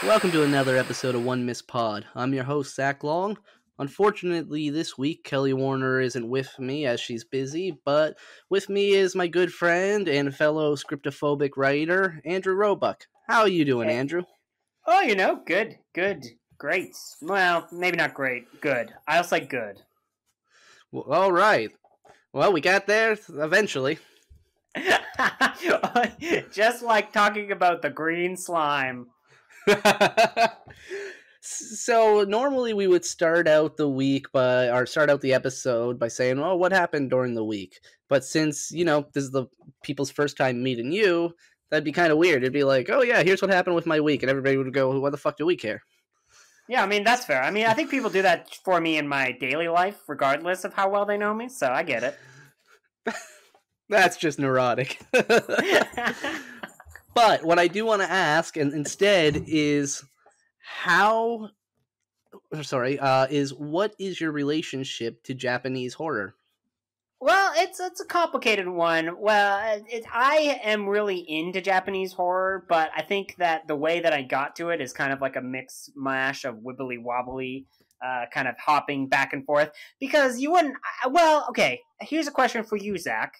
Welcome to another episode of One Miss Pod. I'm your host, Zack Long. Unfortunately, this week, Kelly Warner isn't with me as she's busy, but with me is my good friend and fellow scriptophobic writer, Andrew Roebuck. How are you doing, Hey. Andrew? Oh, good, great. Well, maybe not great, good. I'll say good. Well, all right. Well, we got there eventually. Just like talking about the green slime. So normally we would start out the episode by saying, "Oh, what happened during the week?" But since this is the people's first time meeting you, that'd be kind of weird. It'd be like, "Oh yeah, here's what happened with my week," and everybody would go, "What the fuck do we care?" Yeah, I mean that's fair. I mean, I think people do that for me in my daily life, regardless of how well they know me. So I get it. That's just neurotic. But what I do want to ask, and instead, is what is your relationship to Japanese horror? Well, it's a complicated one. Well, I am really into Japanese horror, but I think that the way that I got to it is kind of like a mix mash of wibbly wobbly, kind of hopping back and forth. Because you wouldn't. Well, okay. Here's a question for you, Zach.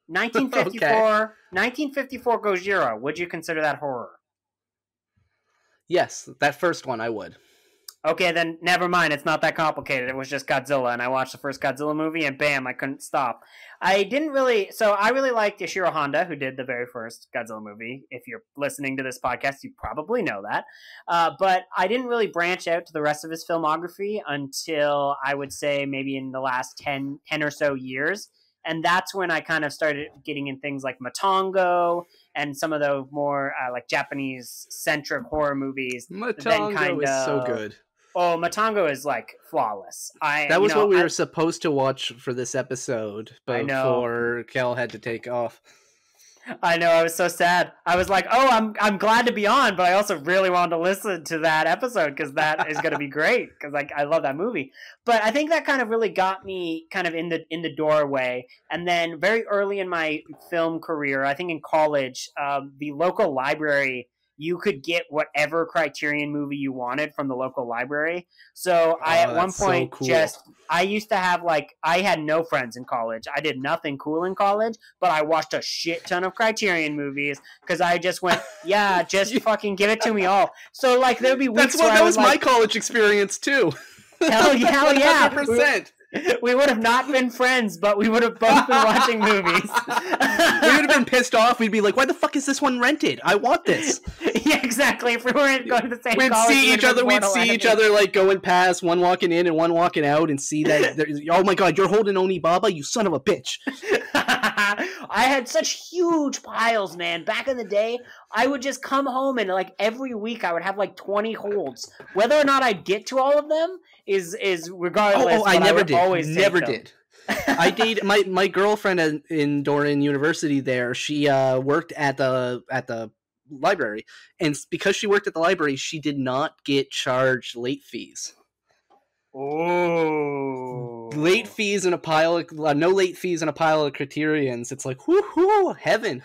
1954, Okay. 1954 Gojira. Would you consider that horror? Yes, that first one I would. Okay, then never mind. It's not that complicated. It was just Godzilla, and I watched the first Godzilla movie, and bam, I couldn't stop. I really liked Ishiro Honda, who did the very first Godzilla movie. If you're listening to this podcast, you probably know that. But I didn't really branch out to the rest of his filmography until I would say maybe in the last 10 or so years. And that's when I kind of started getting in things like Matango and some of the more like Japanese-centric horror movies. Matango is so good. Oh, Matango is like flawless. That was what we were supposed to watch for this episode, but before Kel had to take off. I know, I was so sad. I was like, "Oh, I'm glad to be on," but I also really wanted to listen to that episode because that is going to be great because I love that movie. But I think that kind of really got me kind of in the doorway. And then very early in my film career, I think in college, the local library, you could get whatever Criterion movie you wanted from the local library. So I, at one point, I used to have I had no friends in college. I did nothing cool in college, but I watched a shit ton of Criterion movies because I just went, yeah, just fucking give it to me all. So there'd be weeks that was my college experience too. Hell yeah. 100%. We would have not been friends, but we would have both been watching movies. We would have been pissed off. We'd be like, why the fuck is this one rented? I want this. Yeah, exactly. If we weren't going to the same college, we'd see each other going past, one walking in and one walking out, and see that, oh my god, you're holding Onibaba, you son of a bitch. I had such huge piles, man. Back in the day, I would just come home and every week I would have 20 holds. Whether or not I'd get to all of them is regardless. I never did. Always never did. I dated my girlfriend in Doran University. There, she worked at the library, and because she worked at the library, she did not get charged late fees. Oh, late fees in a pile of no late fees in a pile of Criterions. It's like whoo heaven.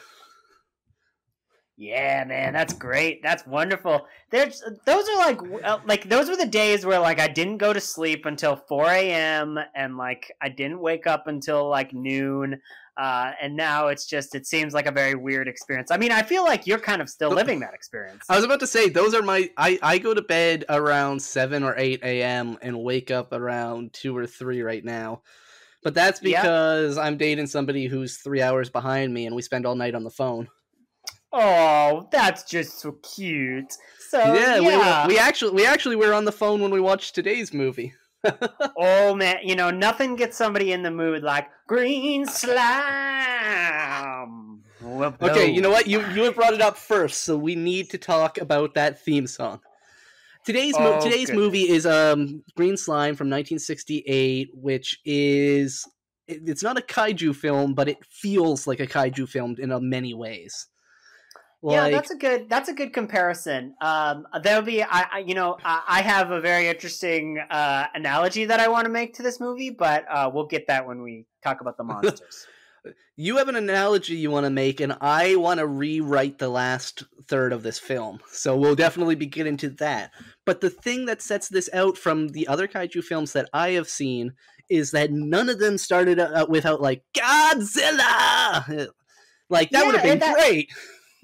Yeah, man, that's great. That's wonderful. Those are those were the days where I didn't go to sleep until 4 a.m. and I didn't wake up until noon. And now it seems like a very weird experience. I mean, I feel like you're kind of still living that experience. I was about to say, those are I go to bed around 7 or 8 a.m. and wake up around 2 or 3 right now. But that's because I'm dating somebody who's 3 hours behind me and we spend all night on the phone. Oh, that's just so cute. So yeah. We actually were on the phone when we watched today's movie. Oh man, nothing gets somebody in the mood like green slime. Okay, you know what? You have brought it up first, so we need to talk about that theme song. Today's movie is Green Slime from 1968, which is it's not a kaiju film, but it feels like a kaiju film in many ways. Yeah, that's a good comparison. There'll be I have a very interesting analogy that I want to make to this movie, but we'll get that when we talk about the monsters. You have an analogy you want to make, and I want to rewrite the last third of this film. So we'll definitely be getting to that. But the thing that sets this out from the other kaiju films that I have seen is that none of them started out without, like, Godzilla! Like, that would have been great.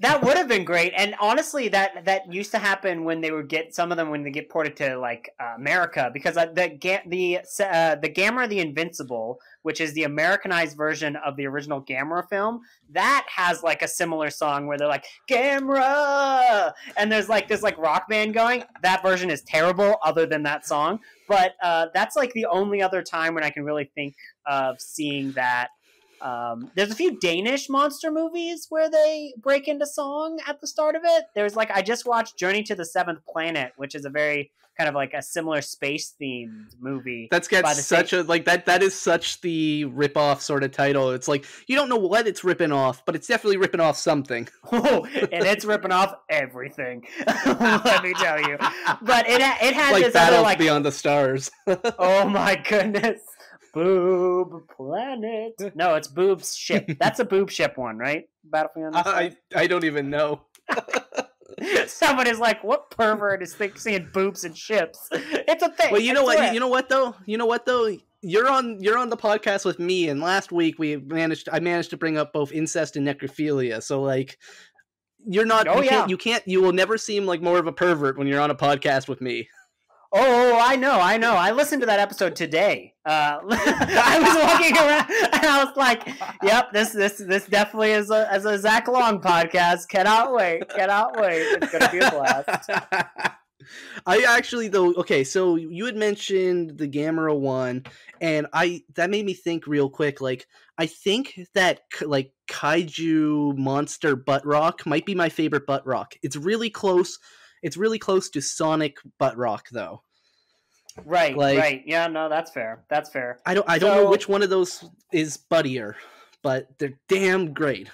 That would have been great, and honestly, that used to happen when they would get some of them when they get ported to like America, because the Gamera the Invincible, which is the Americanized version of the original Gamera film, that has like a similar song where they're like Gamera, and there's like this like rock band going. That version is terrible, other than that song, but that's like the only other time when I can really think of seeing that. There's a few Danish monster movies where they break into song at the start of it. There's like, I just watched Journey to the Seventh Planet, which is a very kind of like a similar space themed movie. That is such the rip off sort of title. It's like, you don't know what it's ripping off, but it's definitely ripping off something. Oh, and it's ripping off everything. Let me tell you. But it had like this Battle other like Beyond the Stars. Oh my goodness. Boob Planet. No, it's Boob's Ship. That's a Boob Ship one, right? Battlefield. I don't even know. Somebody's like, "What pervert is seeing boobs and ships?" It's a thing. Well, you know what? You know what though? You're on the podcast with me, and last week I managed to bring up both incest and necrophilia. So like, you're not. You will never seem like more of a pervert when you're on a podcast with me. Oh, I know. I listened to that episode today. I was walking around and I was like, "Yep, this definitely is a Zack Long podcast. Cannot wait. It's gonna be a blast." I actually though. Okay, so you had mentioned the Gamera one, and that made me think real quick. Like, I think that like kaiju monster butt rock might be my favorite butt rock. It's really close. It's really close to Sonic butt rock, though. Right, right. Yeah, no, that's fair. I don't know which one of those is buttier, but they're damn great.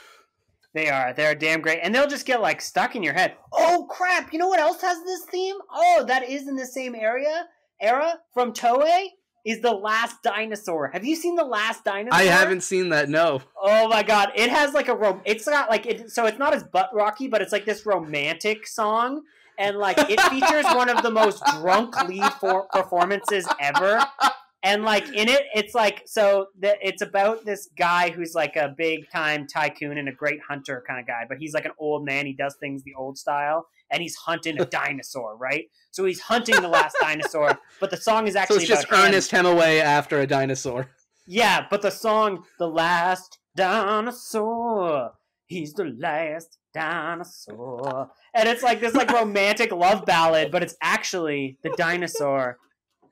They're damn great, and they'll just get like stuck in your head. Oh crap! You know what else has this theme? Oh, that is in the same era from Toei. Is The Last Dinosaur. Have you seen The Last Dinosaur? I haven't seen that, no. Oh my god. It has like it's got like so it's not as butt rocky, but it's like this romantic song. And like it features one of the most drunk lead performances ever. And like in it, it's like it's about this guy who's like a big time tycoon and a great hunter kind of guy, but he's like an old man. He does things the old style, and he's hunting a dinosaur, right? So he's hunting the last dinosaur, but the song is actually so it's just Ernest Hemingway after a dinosaur. Yeah, but the song, The Last Dinosaur, he's the last dinosaur, and it's like this like romantic love ballad, but it's actually the dinosaur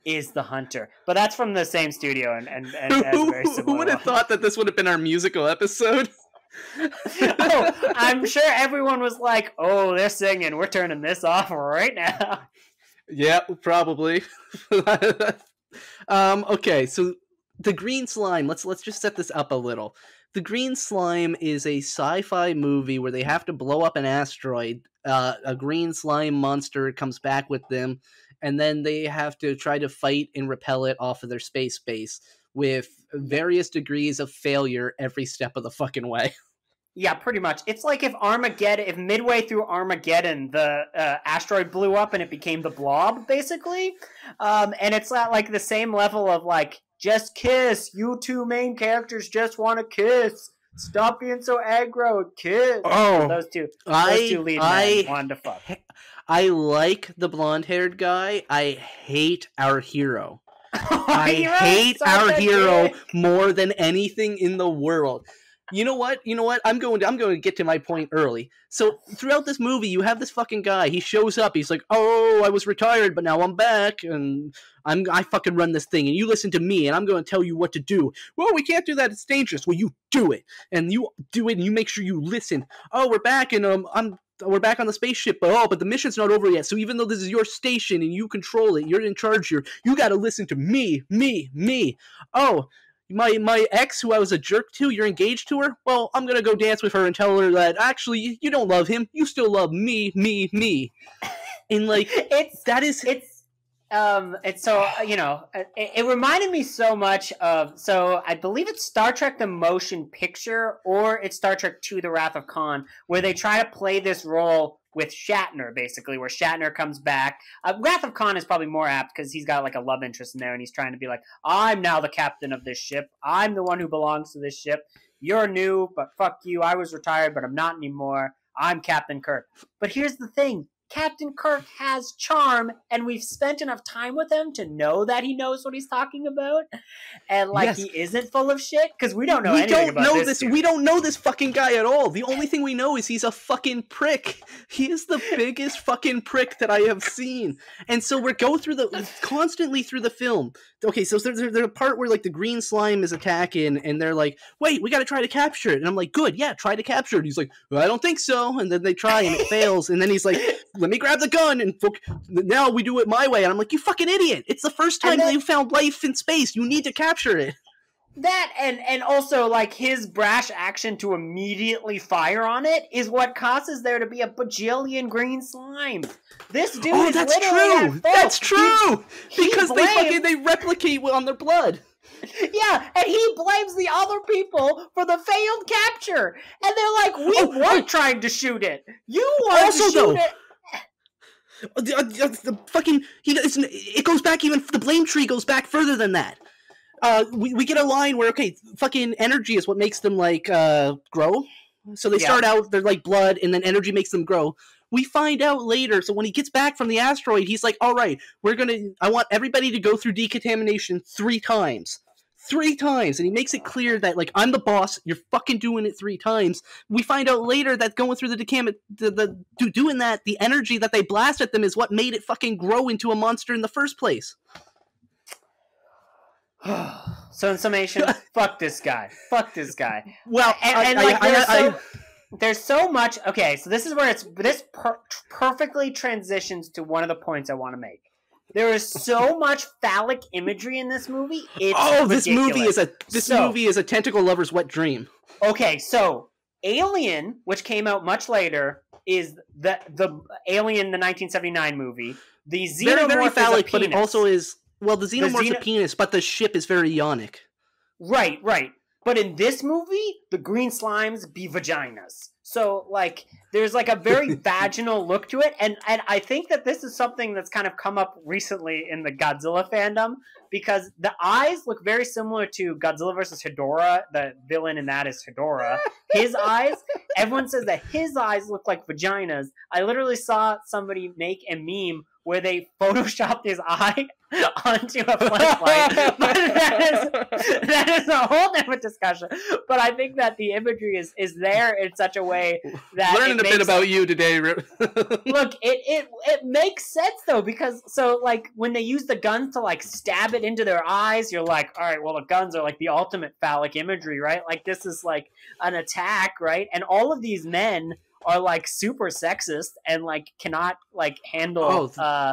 is the hunter. But that's from the same studio, and very similar. Who would have thought that this would have been our musical episode? Oh, I'm sure everyone was like, "Oh, they're singing. We're turning this off right now." Yeah, probably. Okay, so the green slime. Let's just set this up a little. The Green Slime is a sci-fi movie where they have to blow up an asteroid. A green slime monster comes back with them, and then they have to try to fight and repel it off of their space base with various degrees of failure every step of the fucking way. Yeah, pretty much. It's like if midway through Armageddon, the asteroid blew up and it became the Blob, basically. And it's at like the same level of like, just kiss. You two main characters just want to kiss. Stop being so aggro. Kiss. Oh, those two lead men wanted to fuck. I like the blonde-haired guy. I hate our hero. I hate our hero more than anything in the world. You know what? I'm going to get to my point early. So throughout this movie, you have this fucking guy. He shows up. He's like, "Oh, I was retired, but now I'm back, and I fucking run this thing, and you listen to me, and I'm going to tell you what to do." "Well, we can't do that. It's dangerous." "Well, you do it, and you do it, and you make sure you listen." "Oh, we're back, and we're back on the spaceship, but the mission's not over yet. So even though this is your station and you control it, you're in charge here. You got to listen to me. Oh." My ex, who I was a jerk to, you're engaged to her? Well, I'm going to go dance with her and tell her that, actually, you don't love him. You still love me. And, like, It's so it reminded me so much of, so I believe it's Star Trek the Motion Picture, or it's Star Trek II The Wrath of Khan, where they try to play this role with Shatner, basically, where Shatner comes back. Wrath of Khan is probably more apt because he's got like a love interest in there, and he's trying to be like, I'm now the captain of this ship. I'm the one who belongs to this ship. You're new, but fuck you. I was retired, but I'm not anymore. I'm Captain Kirk. But here's the thing. Captain Kirk has charm, and we've spent enough time with him to know that he knows what he's talking about, and he isn't full of shit, because we don't know anything about this. We don't know this fucking guy at all. The only thing we know is he's a fucking prick. He is the biggest fucking prick that I have seen. And so we go through constantly through the film. Okay, so there's a part where the green slime is attacking, and they're like, wait, we gotta try to capture it. And I'm like, good, yeah, try to capture it. He's like, well, I don't think so. And then they try, and it fails. And then he's like, let me grab the gun, and now we do it my way. And I'm like, you fucking idiot. It's the first time that you found life in space. You need to capture it. That, and also, his brash action to immediately fire on it is what causes there to be a bajillion green slime. This dude is literally true. That's true. Because they replicate on their blood. Yeah, and he blames the other people for the failed capture. And they're like, we weren't trying to shoot it. You wanted to shoot it. The fucking it goes back, even the blame tree goes back further than that. We get a line where fucking energy is what makes them grow. So they start out, they're like blood, and then energy makes them grow. We find out later. So when he gets back from the asteroid, he's like, all right, I want everybody to go through decontamination 3 times. 3 times, and he makes it clear that I'm the boss. You're fucking doing it 3 times. We find out later that going through doing that, the energy that they blast at them is what made it fucking grow into a monster in the first place. So in summation, fuck this guy. Fuck this guy. Well, there's so much. Okay, so this is where this perfectly transitions to one of the points I want to make. There is so much phallic imagery in this movie. It's ridiculous. This movie is a tentacle lover's wet dream. Okay, so Alien, which came out much later, is the Alien, the 1979 movie. The xenomorph very phallic, is a penis. But it also is the xenomorph's a penis, but the ship is very yonic. Right. But in this movie, the green slimes be vaginas. So, there's a very vaginal look to it. And I think that this is something that's kind of come up recently in the Godzilla fandom, because the eyes look very similar to Godzilla vs. Hedorah. The villain in that is Hedorah. His eyes, everyone says that his eyes look like vaginas. I literally saw somebody make a meme where they photoshopped his eye onto a flashlight. But that is a whole different discussion. But I think that the imagery is there in such a way that learning a bit about you today. Look, it makes sense though, because when they use the guns to stab it into their eyes, you're like, all right, well, the guns are the ultimate phallic imagery, right? This is an attack, right? And all of these men are super sexist and cannot handle.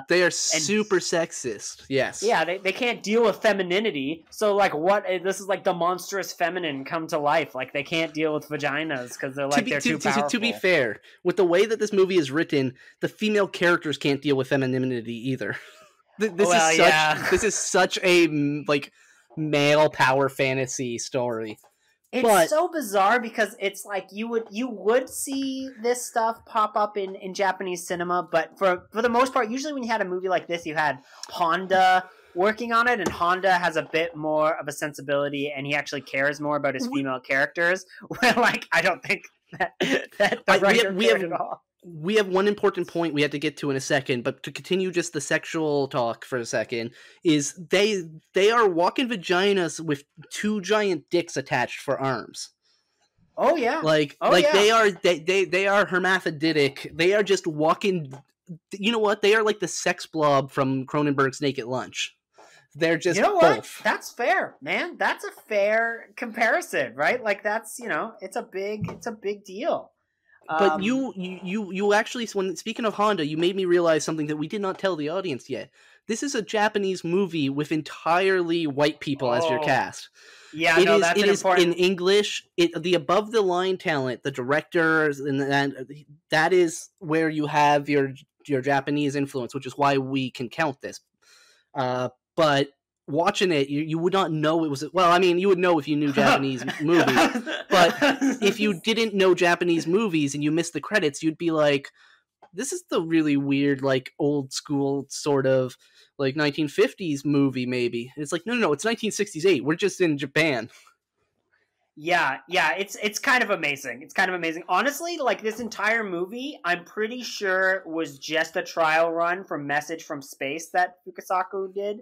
They are super sexist. Yes. Yeah, they can't deal with femininity. So what? This is the monstrous feminine come to life. They can't deal with vaginas because they're too powerful. To be fair, with the way that this movie is written, the female characters can't deal with femininity either. This is such a male power fantasy story. It's so bizarre because it's you would see this stuff pop up in Japanese cinema, but for the most part, usually when you had a movie like this, you had Honda working on it, and Honda has a bit more of a sensibility, and he actually cares more about his female characters. Where I don't think that the writer cared at all. We have one important point we have to get to in a second, but to continue just the sexual talk for a second, is they are walking vaginas with 2 giant dicks attached for arms. Oh yeah. They are hermaphroditic. They are just walking. You know what? They are like the sex blob from Cronenberg's Naked Lunch. They're just both. That's fair, man. That's a fair comparison, right? That's it's a big deal. But you actually, when speaking of Honda, you made me realize something that we did not tell the audience yet. This is a Japanese movie with entirely white people as your cast. Yeah, that's important. In English. The above the line talent, the directors, and that is where you have your Japanese influence, which is why we can count this. But watching it, you would not know it was. Well, I mean, you would know if you knew Japanese movies, but if you didn't know Japanese movies and you missed the credits, you'd be like, this is the really weird, like, old school sort of, like, 1950s movie, maybe. And it's like, no, it's 1968. We're just in Japan. Yeah, it's kind of amazing. It's kind of amazing. Honestly, like, this entire movie, I'm pretty sure was just a trial run for Message from Space that Fukasaku did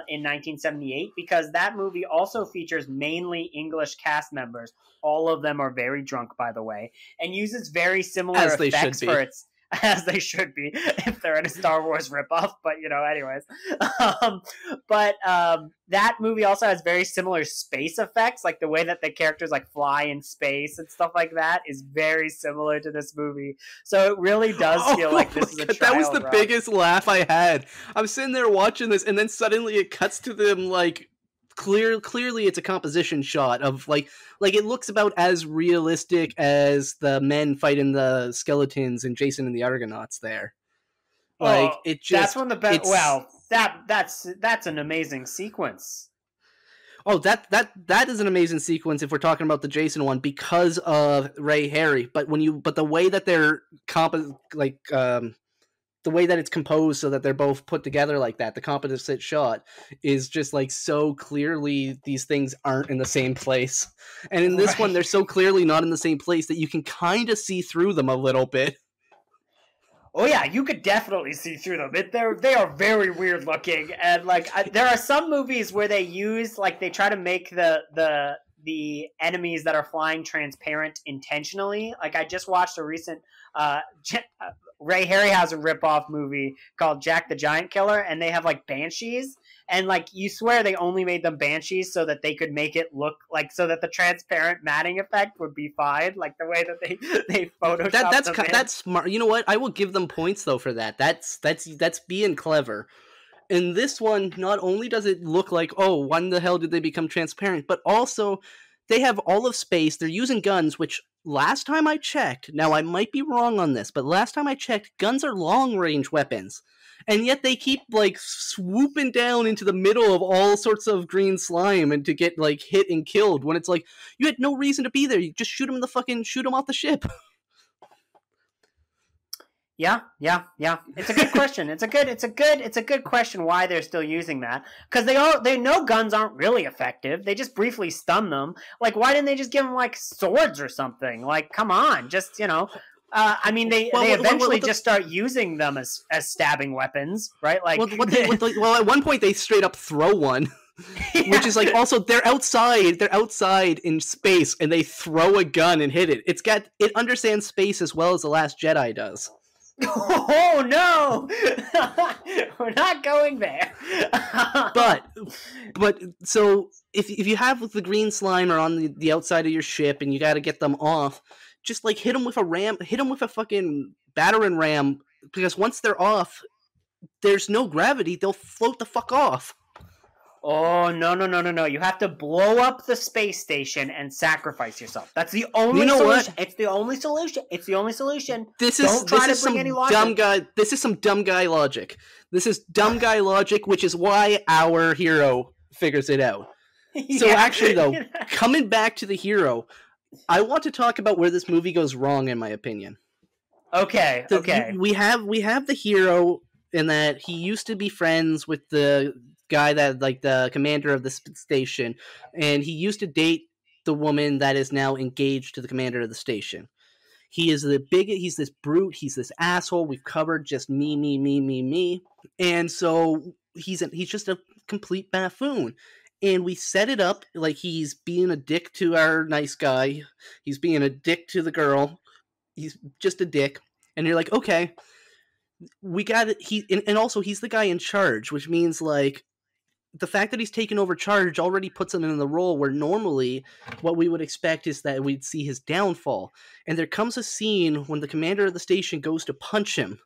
in 1978, because that movie also features mainly English cast members. All of them are very drunk, by the way, and uses very similar effects for its... As they should be if they're in a Star Wars ripoff, but anyways. That movie also has very similar space effects, like the way that the characters like fly in space and stuff like that is very similar to this movie. So it really does feel like this is a trial That was the run. biggest laugh I had. I'm sitting there watching this, and then suddenly it cuts to them like clearly it's a composition shot of like it looks about as realistic as the men fighting the skeletons and Jason and the Argonauts there. Like, it just... That's one of the best... Well, that's an amazing sequence. Oh, that is an amazing sequence if we're talking about the Jason one, because of Ray Harry. But the way that they're the way that it's composed so that they're both put together like that, the composite shot is just like so clearly these things aren't in the same place. And in this one, they're so clearly not in the same place that you can kind of see through them a little bit. Oh yeah, you could definitely see through them. They are very weird looking, and like there are some movies where they use they try to make the enemies that are flying transparent intentionally. Like, I just watched a recent Ray Harryhausen ripoff movie called Jack the Giant Killer, and they have like banshees, and like you swear they only made them banshees so that they could make it look like, so that the transparent matting effect would be fine, like the way that they photoshopped that's smart. You know what? I will give them points though for that. That's being clever. In this one, not only does it look like, oh, when the hell did they become transparent, but also they have all of space. They're using guns, which last time I checked, now I might be wrong on this, but last time I checked, guns are long-range weapons. And yet they keep, like, swooping down into the middle of all sorts of green slime and to get, like, hit and killed, when it's like, you had no reason to be there. You just shoot them off the ship. Yeah. It's a good question. It's a good question why they're still using that, because they know guns aren't really effective. They just briefly stun them. Like, why didn't they just give them like swords or something? Like, come on, just I mean, they eventually just start using them as stabbing weapons, right? Like, well, at one point they straight up throw one. Yeah. Which is like, also they're outside in space and they throw a gun and hit it. It understands space as well as The Last Jedi does. Oh no, we're not going there. but so if you have the green slime or on the outside of your ship and you got to get them off, just like hit them with a fucking battering ram, because once they're off, there's no gravity. They'll float the fuck off. Oh, no. You have to blow up the space station and sacrifice yourself. That's the only solution. What? It's the only solution. This is some dumb guy logic. This is dumb guy logic, which is why our hero figures it out. Yeah. So actually, though, coming back to the hero, I want to talk about where this movie goes wrong, in my opinion. Okay. We have the hero in that he used to be friends with the guy that, like, the commander of the station, and he used to date the woman that is now engaged to the commander of the station. He's this brute, he's this asshole. We've covered just me, and so he's just a complete buffoon. And we set it up like he's being a dick to our nice guy, he's being a dick to the girl, he's just a dick, and you're like, okay, we got it. And also he's the guy in charge, which means, like, the fact that he's taken over charge already puts him in the role where normally what we would expect is that we'd see his downfall. And there comes a scene when the commander of the station goes to punch him,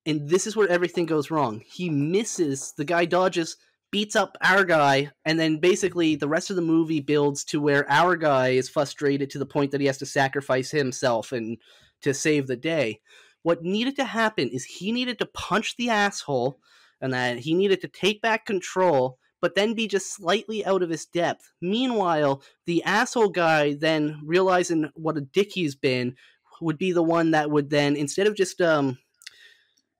and this is where everything goes wrong. He misses, the guy dodges, beats up our guy, and then basically the rest of the movie builds to where our guy is frustrated to the point that he has to sacrifice himself and to save the day. What needed to happen is he needed to punch the asshole, and that he needed to take back control, but then be just slightly out of his depth. Meanwhile, the asshole guy, then realizing what a dick he's been, would be the one that would then, instead of just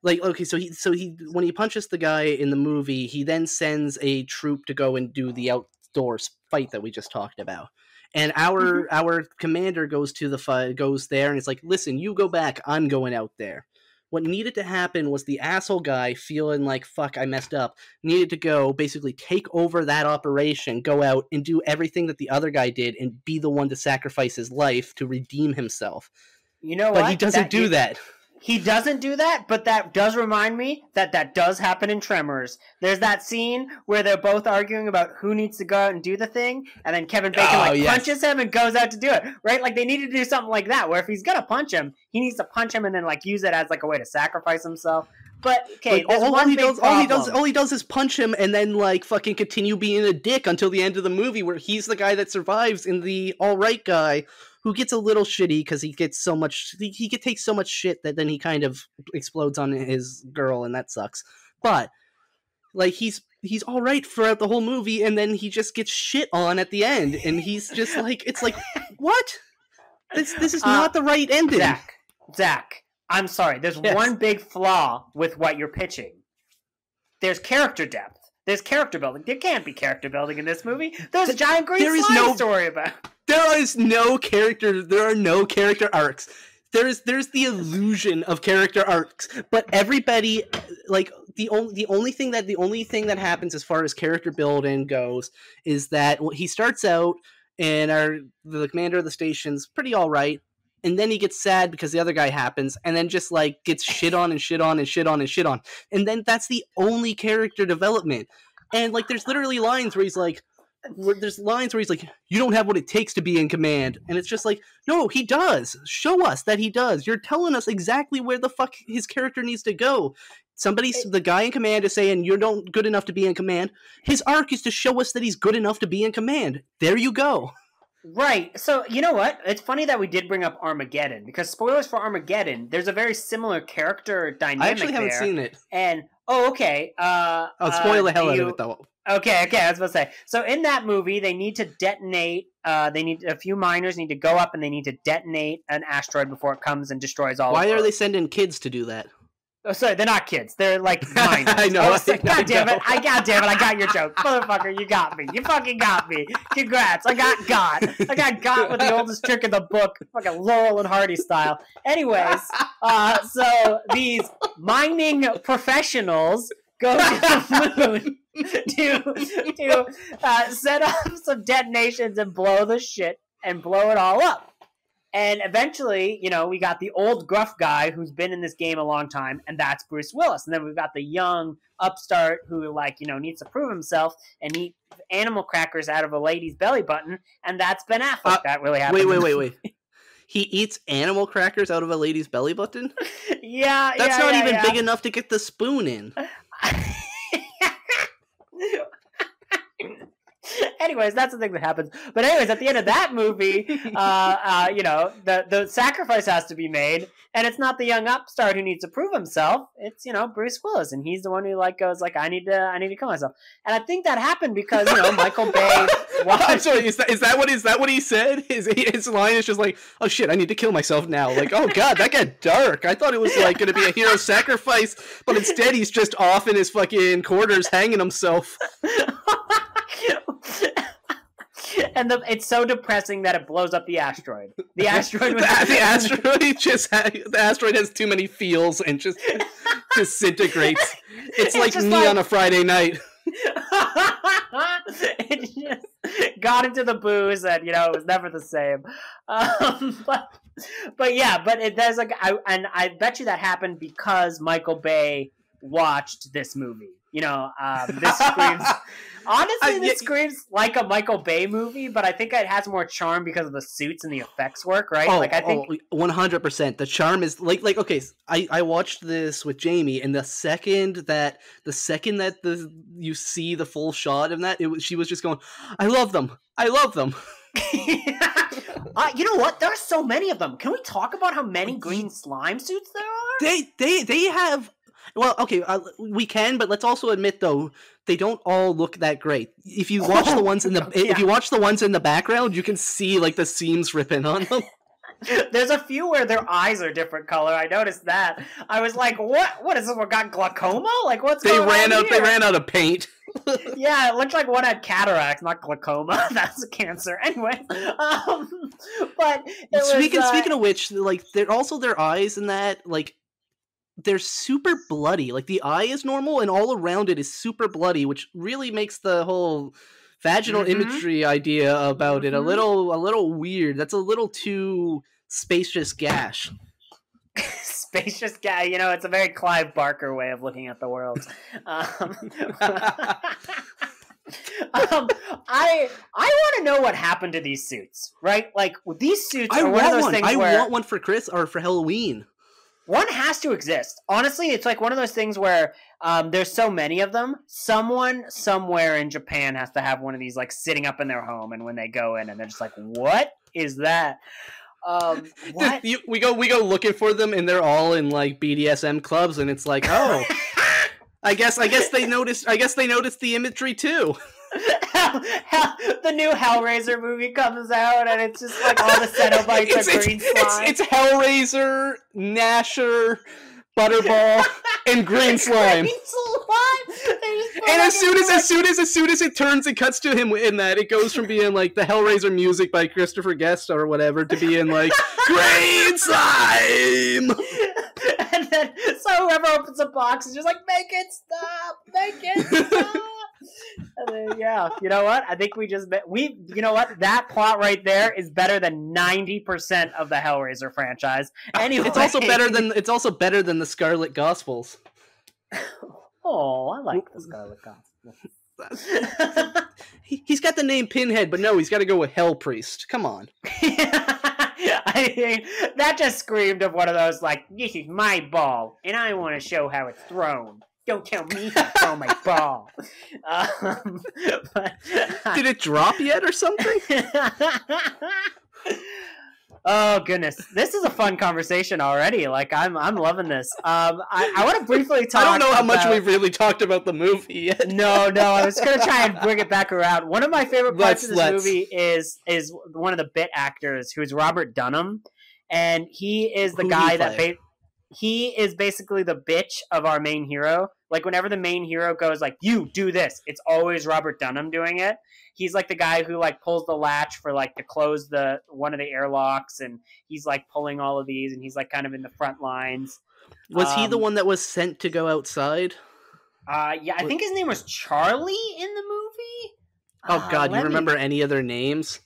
like, okay, so he when he punches the guy in the movie, he then sends a troop to go and do the outdoors fight that we just talked about. And our commander goes to the fight, goes there, and it's like, listen, you go back, I'm going out there. What needed to happen was the asshole guy feeling like, fuck, I messed up, needed to go basically take over that operation, go out and do everything that the other guy did and be the one to sacrifice his life to redeem himself. You know but what? He doesn't do that. He doesn't do that, but that does remind me that does happen in Tremors. There's that scene where they're both arguing about who needs to go out and do the thing, and then Kevin Bacon punches him and goes out to do it, right? Like, they need to do something like that, where if he's gonna punch him, he needs to punch him and then, like, use it as, like, a way to sacrifice himself. But, okay, like, all he does is punch him and then, like, fucking continue being a dick until the end of the movie, where he's the guy that survives in the alright guy, who gets a little shitty because he gets so much. He takes so much shit that then he kind of explodes on his girl, and that sucks. But like he's all right throughout the whole movie, and then he just gets shit on at the end, and he's just like, it's like, what? This is not the right ending. Zach, I'm sorry. There's one big flaw with what you're pitching. There's character depth. There's character building. There can't be character building in this movie. There's a giant green slime story about. There is no character. There are no character arcs. There's the illusion of character arcs, but everybody, like, the only thing that happens as far as character building goes is that he starts out and the commander of the station's pretty all right, and then he gets sad because the other guy happens, and then just like gets shit on and shit on and shit on and shit on, and then that's the only character development. And like, there's literally lines where he's like, you don't have what it takes to be in command. And it's just like, no, he does. Show us that he does. You're telling us exactly where the fuck his character needs to go. The guy in command is saying you're not good enough to be in command. His arc is to show us that he's good enough to be in command. There you go. Right. So, you know what? It's funny that we did bring up Armageddon, because spoilers for Armageddon, there's a very similar character dynamic there. I actually haven't seen it. And, okay. I'll spoil the hell out of it, though. Okay, I was about to say. So in that movie, they need to detonate, a few miners need to go up and they need to detonate an asteroid before it comes and destroys all of Earth. Why are they sending kids to do that? Oh, sorry, they're not kids. They're like minors. I know. God damn it, I got your joke. Motherfucker, you got me. You fucking got me. Congrats. I got got with the oldest trick in the book, fucking Laurel and Hardy style. Anyways, so these mining professionals go to the moon to set up some detonations and blow the shit and blow it all up. And eventually, we got the old gruff guy who's been in this game a long time, and that's Bruce Willis. And then we've got the young upstart who, needs to prove himself and eat animal crackers out of a lady's belly button, and that's Ben Affleck. That really happened. Wait. He eats animal crackers out of a lady's belly button? That's not even big enough to get the spoon in. Anyways, that's the thing that happens. But anyways, at the end of that movie, the sacrifice has to be made, and it's not the young upstart who needs to prove himself. It's Bruce Willis, and he's the one who goes I need to kill myself. And I think that happened because Michael Bay. I'm sorry, is that what he said? His line is just like, oh shit, I need to kill myself now. Like, oh god, that got dark. I thought it was going to be a hero sacrifice, but instead he's just off in his fucking quarters hanging himself. And it's so depressing that it blows up the asteroid. The asteroid the asteroid has too many feels and just disintegrates. It's like me on a Friday night. It just got into the booze, and it was never the same. But there's I bet you that happened because Michael Bay watched this movie. This screams. Honestly, this screams like a Michael Bay movie, but I think it has more charm because of the suits and the effects work, right? I think 100%. The charm is okay. I watched this with Jamie, and the second that you see the full shot of that, she was just going, "I love them. I love them." You know what? There are so many of them. Can we talk about how many green slime suits there are? They have. Well, okay, we can, but let's also admit though they don't all look that great. If you watch the ones in the if you watch the ones in the background, you can see like the seams ripping on them. There's a few where their eyes are different color. I noticed that. I was like, "What is this? What got glaucoma? Like, what's going on here?" They ran out of paint. Yeah, it looked like one had cataracts, not glaucoma. That's a cancer. Anyway, but speaking of which, like, they're also their eyes in that, like, they're super bloody. Like, the eye is normal, and all around it is super bloody, which really makes the whole vaginal imagery idea about it a little weird. That's a little too spacious gash. Spacious guy, you know, it's a very Clive Barker way of looking at the world. I want to know what happened to these suits, right? Like, these suits are one of those things where... I want one for Chris or for Halloween. One has to exist. Honestly, it's like one of those things where there's so many of them. Someone somewhere in Japan has to have one of these, like, sitting up in their home, and when they go in and they're just like, what is that? What? We go looking for them, and they're all in like BDSM clubs, and it's like, oh, I guess they noticed. I guess they noticed the imagery too. The new Hellraiser movie comes out, and it's just like all the Cenobites are green slime. It's Hellraiser, Gnasher, Butterball, and green slime. Green slime. And as soon as it turns and cuts to him in that, it goes from being like the Hellraiser music by Christopher Guest or whatever to being like green slime. And then so whoever opens a box is just like, make it stop. And then, yeah, you know what? I think you know what? That plot right there is better than 90% of the Hellraiser franchise. Anyway, it's also better than the Scarlet Gospels. Oh, I like the Scarlet Gospel. He's got the name Pinhead, but no, he's got to go with Hell Priest. Come on. I mean, that just screamed of one of those, like, this is my ball, and I want to show how it's thrown. Don't tell me how to throw my ball. Did it drop yet or something? Oh goodness, this is a fun conversation already. Like I'm loving this. I want to briefly talk. I don't know how much we've really talked about the movie yet. No. I was gonna try and bring it back around. One of my favorite parts of this movie is one of the bit actors, who's Robert Dunham, and he is the guy that he is basically the bitch of our main hero. Like whenever the main hero goes like, "You do this," it's always Robert Dunham doing it. He's like the guy who like pulls the latch for like to close one of the airlocks, and he's like pulling all of these, and he's like kind of in the front lines. Was he the one that was sent to go outside? Yeah, I think his name was Charlie in the movie. Oh God, you remember any other names?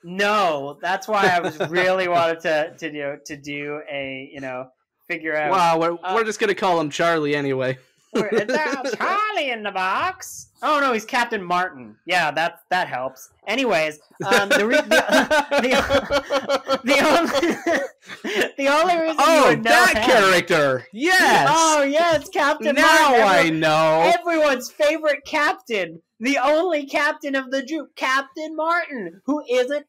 No, that's why I was really wanted to do a figure out. Wow, we're just gonna call him Charlie anyway. Is there a Charlie in the box? Oh no, he's Captain Martin. Yeah, that helps. Anyways, the only reason you would know that character. Yes. Oh yes, Captain Martin. Now I know. Everyone's favorite captain, the only captain of the Juke, Captain Martin, who isn't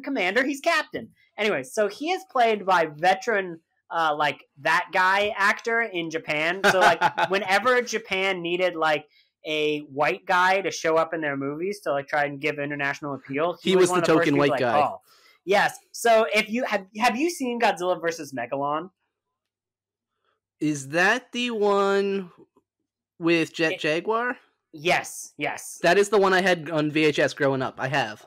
commander. He's captain. Anyway, so he is played by veteran. Like that guy actor in Japan. So like whenever Japan needed like a white guy to show up in their movies to like try and give international appeal, he was the token white guy. Oh. Yes. So if you have you seen Godzilla vs. Megalon? Is that the one with Jaguar? Yes. That is the one I had on VHS growing up. I have.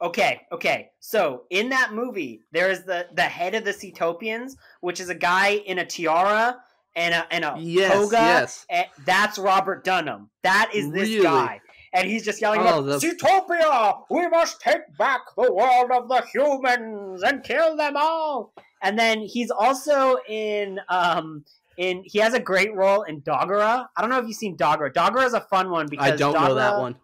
Okay. So in that movie, there is the head of the Seatopians, which is a guy in a tiara and a toga. Yes. And that's Robert Dunham. That is this guy. And he's just yelling about, Seatopia! We must take back the world of the humans and kill them all! And then he's also in he has a great role in Dogora. I don't know if you've seen Dogora. Dogora is a fun one because I don't know that one.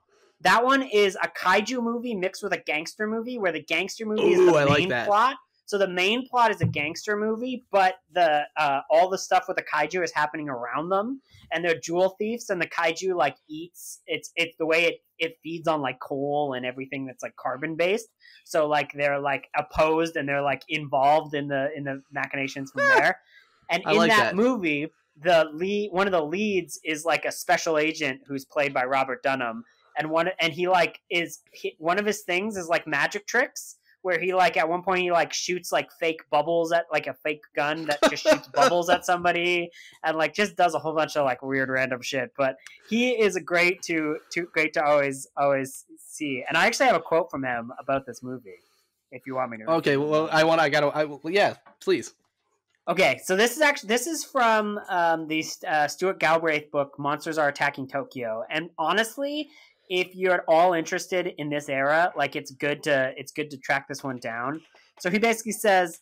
That one is a kaiju movie mixed with a gangster movie, where the gangster movie is the main plot. So the main plot is a gangster movie, but the all the stuff with the kaiju is happening around them, and they're jewel thieves, and the kaiju like eats it's the way it feeds on like coal and everything that's like carbon based. So like they're like opposed and they're like involved in the machinations from there. And in that movie, one of the leads is like a special agent who's played by Robert Dunham, and one of his things is like magic tricks, where he like at one point he like shoots like fake bubbles at like a fake gun that just shoots bubbles at somebody, and like just does a whole bunch of like weird random shit. But he is great to always see. And I actually have a quote from him about this movie, if you want me to. Okay, well, yeah, please. Okay, so this is from the Stuart Galbraith book, Monsters Are Attacking Tokyo. And honestly, if you're at all interested in this era, like it's good to track this one down. So he basically says,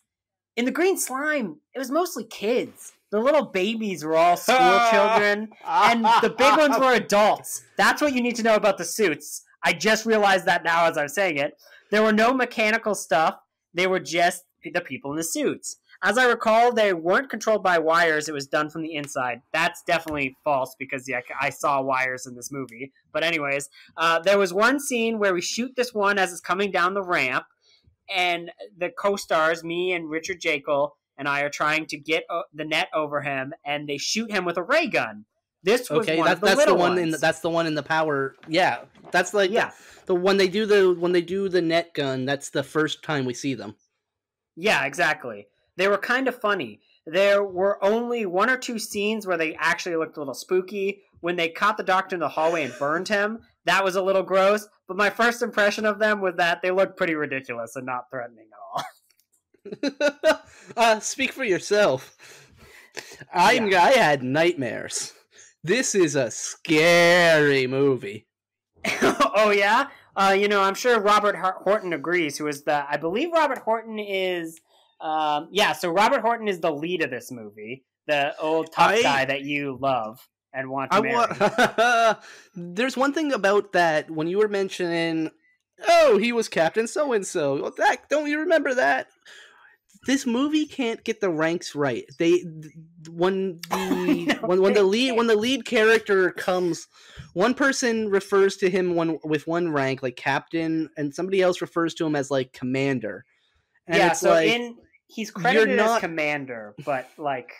in the Green Slime, it was mostly kids. The little babies were all school children, and the big ones were adults. That's what you need to know about the suits. I just realized that now as I'm saying it. There were no mechanical stuff. They were just the people in the suits. As I recall, they weren't controlled by wires. It was done from the inside. That's definitely false because I saw wires in this movie. But anyways, there was one scene where we shoot this one as it's coming down the ramp, and the co-stars, me and Richard Jekyll, and I are trying to get the net over him, and they shoot him with a ray gun. This was one of the little ones. That's the one in the power. Yeah, that's like the when they do the net gun. That's the first time we see them. Yeah, exactly. They were kind of funny. There were only one or two scenes where they actually looked a little spooky. When they caught the doctor in the hallway and burned him, that was a little gross. But my first impression of them was that they looked pretty ridiculous and not threatening at all. Speak for yourself. I had nightmares. This is a scary movie. Oh, yeah? I'm sure Robert Horton agrees, I believe Robert Horton is... so Robert Horton is the lead of this movie, the old tough guy that you love and want to marry. There's one thing about that when you were mentioning, he was Captain So-and-so. Don't you remember that? This movie can't get the ranks right. When the lead character comes, one person refers to him with one rank like captain, and somebody else refers to him as like commander. And he's credited as commander, but like,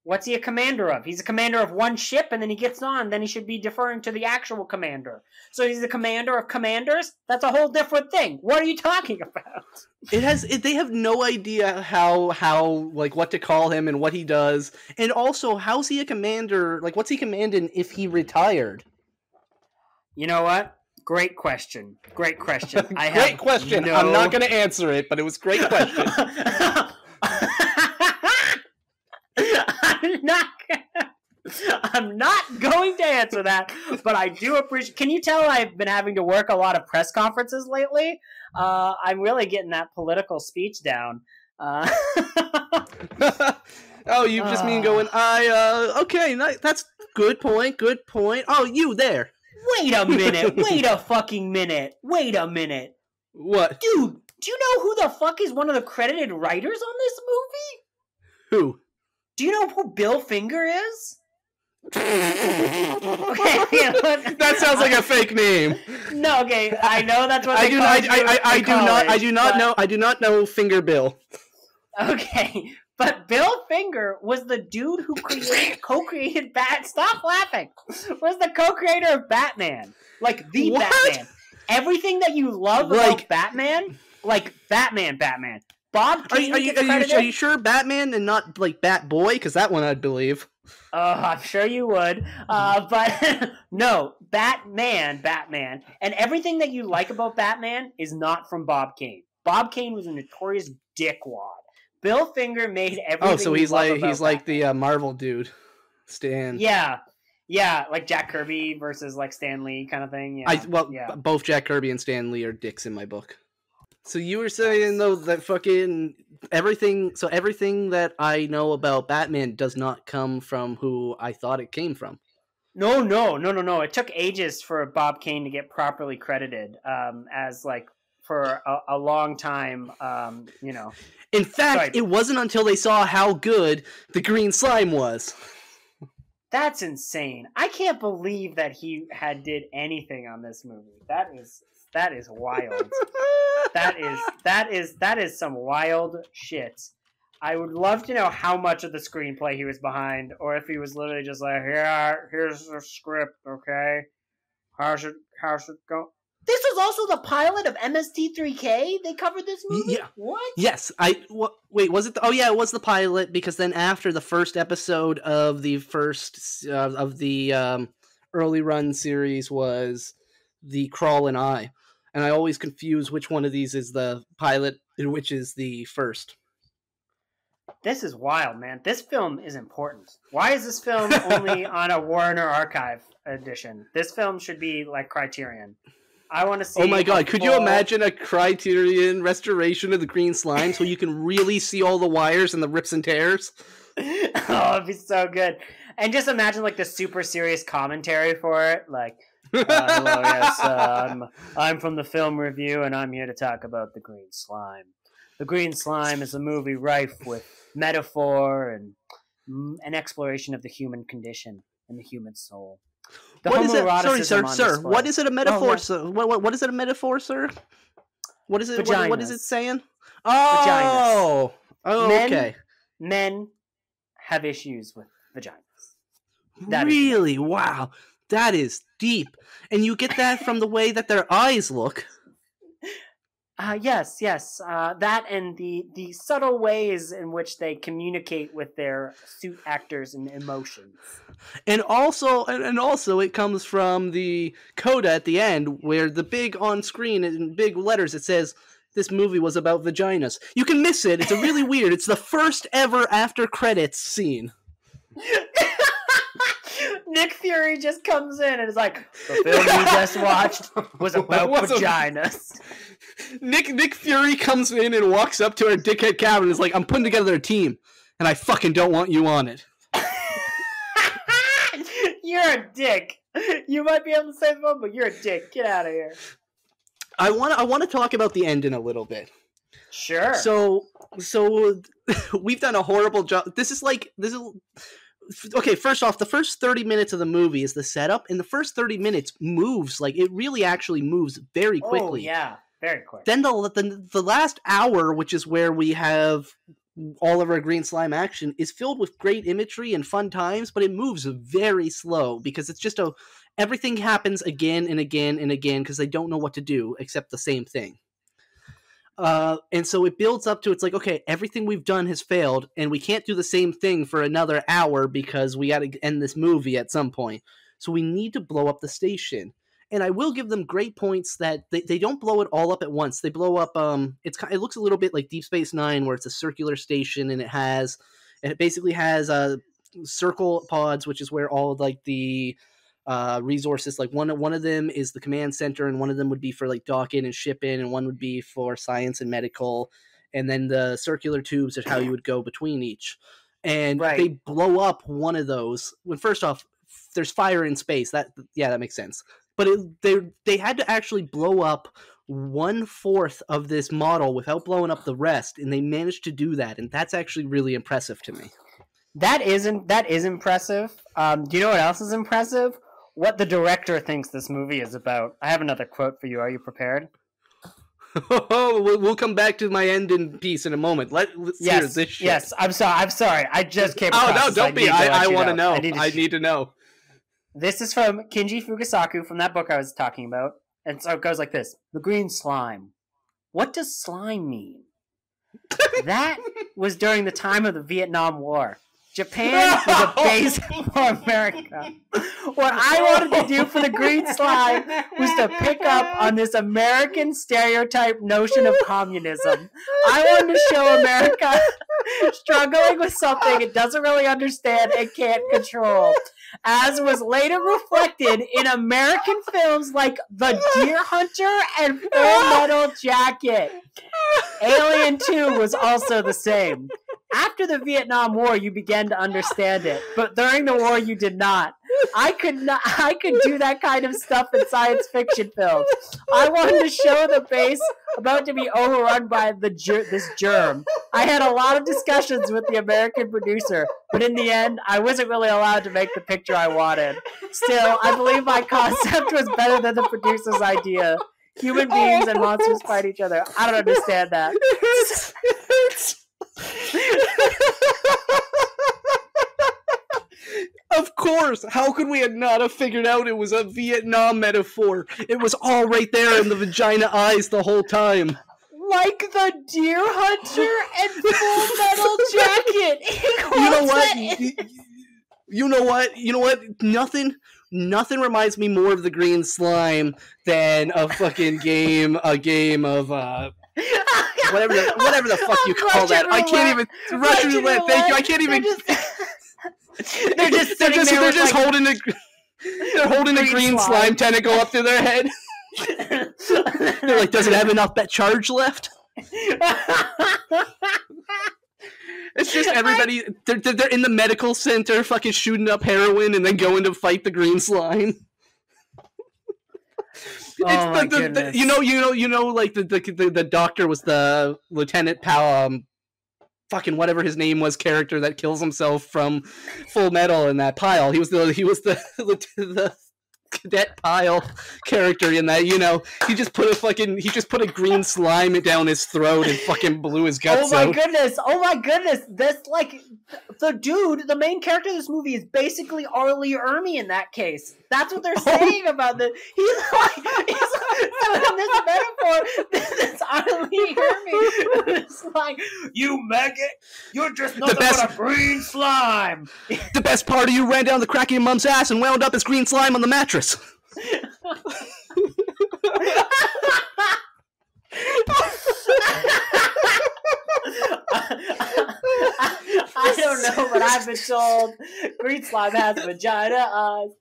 what's he a commander of? He's a commander of one ship, and then he gets on. Then he should be deferring to the actual commander. So he's the commander of commanders? That's a whole different thing. What are you talking about? They have no idea how like what to call him and what he does, and also how's he a commander? Like, what's he commanding if he retired? You know what? Great question. Great question. I'm not going to answer it, but it was a great question. I'm not going to answer that, but I do appreciate... Can you tell I've been having to work a lot of press conferences lately? I'm really getting that political speech down. You just mean going, okay, that's good point. Oh, you there. Wait a minute. Wait a fucking minute. Wait a minute. What? Dude, do you know who the fuck is one of the credited writers on this movie? Who? Do you know who Bill Finger is? Okay, that sounds like a fake name. No, okay, I know that's what I do not know Finger Bill. Okay, but Bill Finger was the dude who co-created Stop laughing. Was the co-creator of Batman, like the what? Batman. Everything that you love about Batman, like Batman. Bob Kane. Are you sure Batman and not like Batboy? Because that one I'd believe. I'm sure you would. But no, Batman. And everything that you like about Batman is not from Bob Kane. Bob Kane was a notorious dickwad. Bill Finger made everything. Oh, so he's like the Marvel dude, Stan. Yeah, like Jack Kirby versus like Stan Lee kind of thing. Yeah. Both Jack Kirby and Stan Lee are dicks in my book. So you were saying though that fucking everything. So everything that I know about Batman does not come from who I thought it came from. No. It took ages for Bob Kane to get properly credited as like for a long time. In fact, it wasn't until they saw how good the Green Slime was. That's insane. I can't believe that he did anything on this movie. That is wild. that is some wild shit. I would love to know how much of the screenplay he was behind, or if he was literally just like, here's the script, okay? How's it go? This was also the pilot of MST3K? They covered this movie? Yeah. What? Yes. Wait, was it? Oh, yeah, it was the pilot, because then after the first episode of the first of the early run series was the Crawl and I. And I always confuse which one of these is the pilot and which is the first. This is wild, man. This film is important. Why is this film only on a Warner Archive edition? This film should be like Criterion. I want to see. Oh my god, could you imagine a Criterion restoration of the green slime so you can really see all the wires and the rips and tears? Oh, it'd be so good. And just imagine like the super serious commentary for it. Like, hello, yes, I'm from the film review and I'm here to talk about The Green Slime. The Green Slime is a movie rife with metaphor and an exploration of the human condition and the human soul. What is it? Sorry, sir. What is it a metaphor? Sir? What is it a metaphor, sir? What is it? What is it saying? Oh, okay. Men have issues with vaginas. Really? Wow, that is deep. And you get that from the way that their eyes look. Yes. That and the subtle ways in which they communicate with their suit actors and emotions. And also it comes from the coda at the end, where the big on screen in big letters it says this movie was about vaginas. You can miss it. It's a really weird. It's the first ever after credits scene. Nick Fury just comes in and is like, the film you just watched was about vaginas. Nick Fury comes in and walks up to our dickhead cabin and is like, I'm putting together a team, and I fucking don't want you on it. You're a dick. You might be able to say the but you're a dick. Get out of here. I want to talk about the ending a little bit. Sure. So we've done a horrible job. Okay, first off, the first 30 minutes of the movie is the setup, and the first 30 minutes moves, like, it really actually moves very quickly. Oh, yeah, very quick. Then the last hour, which is where we have all of our green slime action, is filled with great imagery and fun times, but it moves very slow, because it's just everything happens again and again and again, because they don't know what to do, except the same thing. And so it builds up to, it's like, okay, everything we've done has failed, and we can't do the same thing for another hour because we got to end this movie at some point. So we need to blow up the station. And I will give them great points that they don't blow it all up at once. They blow up, it looks a little bit like Deep Space Nine, where it's a circular station, and it basically has circle pods, which is where all of, like, the resources, like one of them is the command center, and one of them would be for, like, dock in and ship in, and one would be for science and medical, and then the circular tubes are how you would go between each. And They blow up one of those. When first off, there's fire in space. That makes sense. But they had to actually blow up 1/4 of this model without blowing up the rest, and they managed to do that, and that's actually really impressive to me. That is impressive. Do you know what else is impressive? What the director thinks this movie is about. I have another quote for you. Are you prepared? We'll come back to my end in peace in a moment. Let's hear this shit. Yes, I'm sorry. I just came across no, don't be. I want to know. I need to know. This is from Kinji Fukasaku, from that book I was talking about. And so it goes like this. The green slime. What does slime mean? That was during the time of the Vietnam War. Japan was a base for America. What I wanted to do for the green slime was to pick up on this American stereotype notion of communism. I wanted to show America struggling with something it doesn't really understand and can't control, as was later reflected in American films like The Deer Hunter and Full Metal Jacket. Alien 2 was also the same. After the Vietnam War, you began to understand it, but during the war, you did not. I could do that kind of stuff in science fiction films. I wanted to show the base about to be overrun by this germ. I had a lot of discussions with the American producer, but in the end, I wasn't really allowed to make the picture I wanted. Still, I believe my concept was better than the producer's idea. Human beings and monsters fight each other. I don't understand that. Of course. How could we not have figured out it was a Vietnam metaphor? It was all right there in the vagina eyes the whole time. Like the Deer Hunter and Full Metal Jacket. You know what? You know what? Nothing reminds me more of the green slime than a fucking game. A game of whatever the fuck you call that. I can't even Russian roulette. Thank you. I can't even. They're just holding a green slime tentacle up to their head. They're like, does it have enough charge left? It's just everybody. They're in the medical center, fucking shooting up heroin, and then going to fight the green slime. Oh my goodness. You know, like the doctor was the Lieutenant Powell, fucking whatever his name was, character that kills himself from Full Metal in that pile. He was the Cadet Pile character in that, you know, he just put a green slime down his throat and fucking blew his guts out. Oh my goodness. This, like, the main character of this movie is basically Arlie Ermy in that case. That's what they're saying about this. He's so in this metaphor, this Arlie Ermy is like, you maggot, you're just nothing but a green slime. The best part of you ran down the crack of your mom's ass and wound up as green slime on the mattress. I don't know, but I've been told green slime has vagina eyes.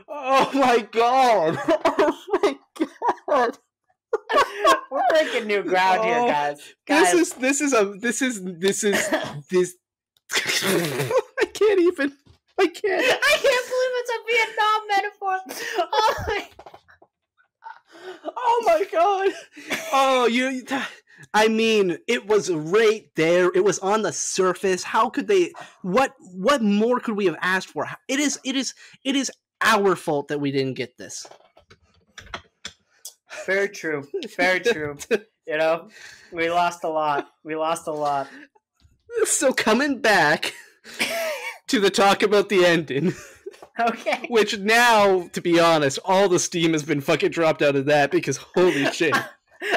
Oh my god! Oh my god! We're breaking new ground here, guys. This is. I can't even. I can't believe it's a Vietnam metaphor. Oh my god! Oh, you. I mean, it was right there. It was on the surface. How could they? What more could we have asked for? It is our fault that we didn't get this. Very true. Very true. You know, we lost a lot. So coming back to the talk about the ending. Okay. Which now, to be honest, all the steam has been fucking dropped out of that because holy shit.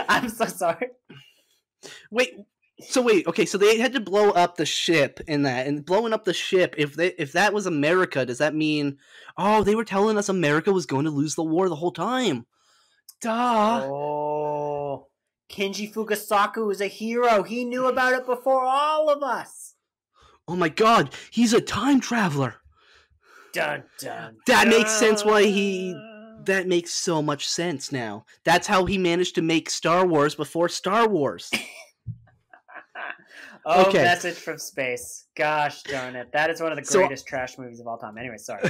I'm so sorry. Wait, okay, so they had to blow up the ship in that, and blowing up the ship, if that was America, does that mean, oh, they were telling us America was going to lose the war the whole time? Duh. Oh, Kenji Fukasaku is a hero. He knew about it before all of us. Oh my god, he's a time traveler. Dun, dun, that makes sense that makes so much sense now. That's how he managed to make Star Wars before Star Wars. Oh, okay. Message from space. Gosh darn it. That is one of the greatest trash movies of all time. Anyway, sorry.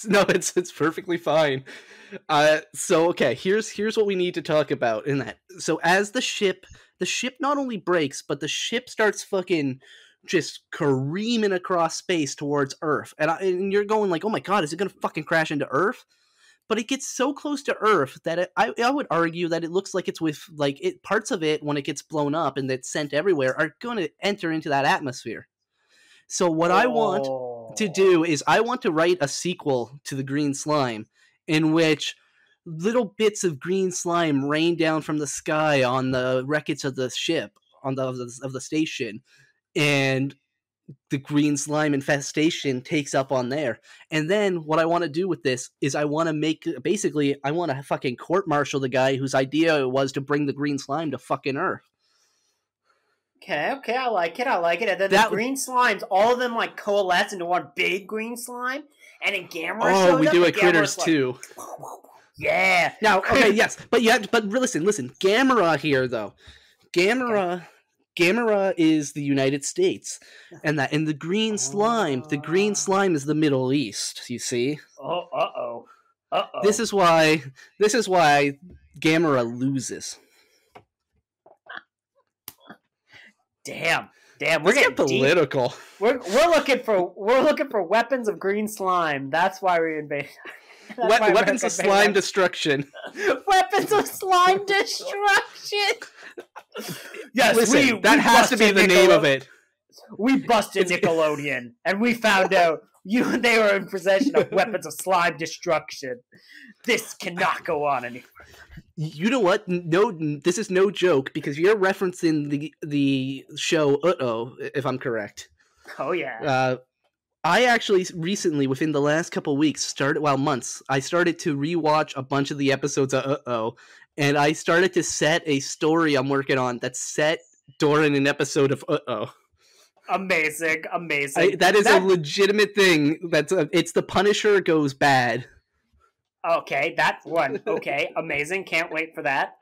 No, it's perfectly fine. Okay, here's what we need to talk about in that. So as the ship not only breaks, but the ship starts fucking just careening across space towards Earth. And you're going like, oh my god, is it going to fucking crash into Earth? But it gets so close to Earth that I would argue that it looks like it's with, like, parts of it, when it gets blown up and it's sent everywhere, are going to enter into that atmosphere. So what I want to do is I want to write a sequel to The Green Slime in which little bits of green slime rain down from the sky on the wreckage of the ship, of the station, and the green slime infestation takes up on there. And then what I want to do with this is I want to fucking court-martial the guy whose idea it was to bring the green slime to fucking Earth. Okay, I like it. And then the green slimes, all of them like coalesce into one big green slime, and then Gamera shows up. We do it Critters too. Yeah. Now, okay, yes, but listen. Gamera here though. Gamera is the United States, and the green slime is the Middle East. You see? Uh-oh. This is why Gamera loses. Damn, we're getting political. Deep. We're looking for weapons of green slime. That's why we invaded. Weapons of slime destruction. Weapons of slime destruction. Yes, listen, that has to be the name of it. We busted Nickelodeon, and we found out They were in possession of weapons of slime destruction. This cannot go on anymore. You know what? No, this is no joke because you're referencing the show Uh-Oh, if I'm correct. Oh yeah. I actually recently, within the last couple weeks, months, I started to rewatch a bunch of the episodes of Uh-Oh, and I started to set a story I'm working on that's set during an episode of Uh-Oh. Amazing. That is a legitimate thing. It's The Punisher goes bad. Okay, that's one. Okay, amazing. Can't wait for that.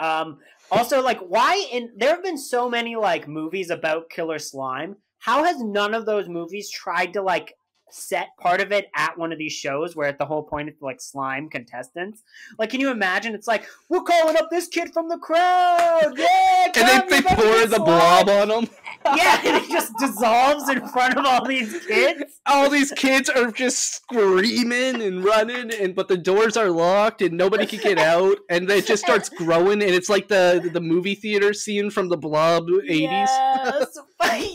Also, like, there have been so many, like, movies about Killer Slime. How has none of those movies tried to, like, set part of it at one of these shows where the whole point is, like, slime contestants? Like, can you imagine? It's like, we're calling up this kid from the crowd! Yeah! And then they pour the blob on him. Yeah, and it just dissolves in front of all these kids. All these kids are just screaming and running, but the doors are locked and nobody can get out. And then it just starts growing, and it's like the movie theater scene from the Blob 80s. Yes,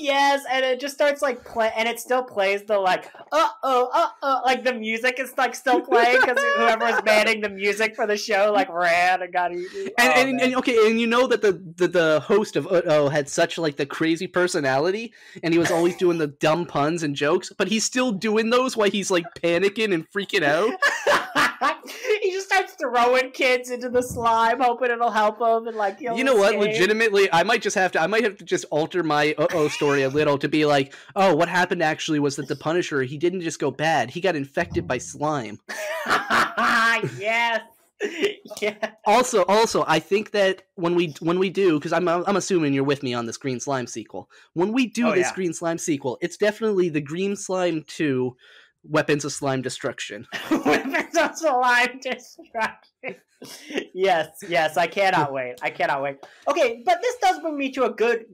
yes, and it just starts like play, and it still plays the like like the music is like still playing because whoever was manning the music for the show like ran and got eaten. And okay, and you know that the host of Uh-Oh had such like the crazy personality, and he was always doing the dumb puns and jokes, but he's still doing those while he's like panicking and freaking out. He just starts throwing kids into the slime, hoping it'll help him, and like you know what? Legitimately, I might have to just alter my Uh-Oh story a little to be like, oh, what happened actually was that the Punisher, he didn't just go bad; he got infected by slime. Yes. Yeah. Also, I think that when we do, because I'm assuming you're with me on this Green Slime sequel. When we do Green Slime sequel, it's definitely the Green Slime 2, Weapons of Slime Destruction. Weapons of Slime Destruction. Yes, I cannot wait. Okay, but this does bring me to a good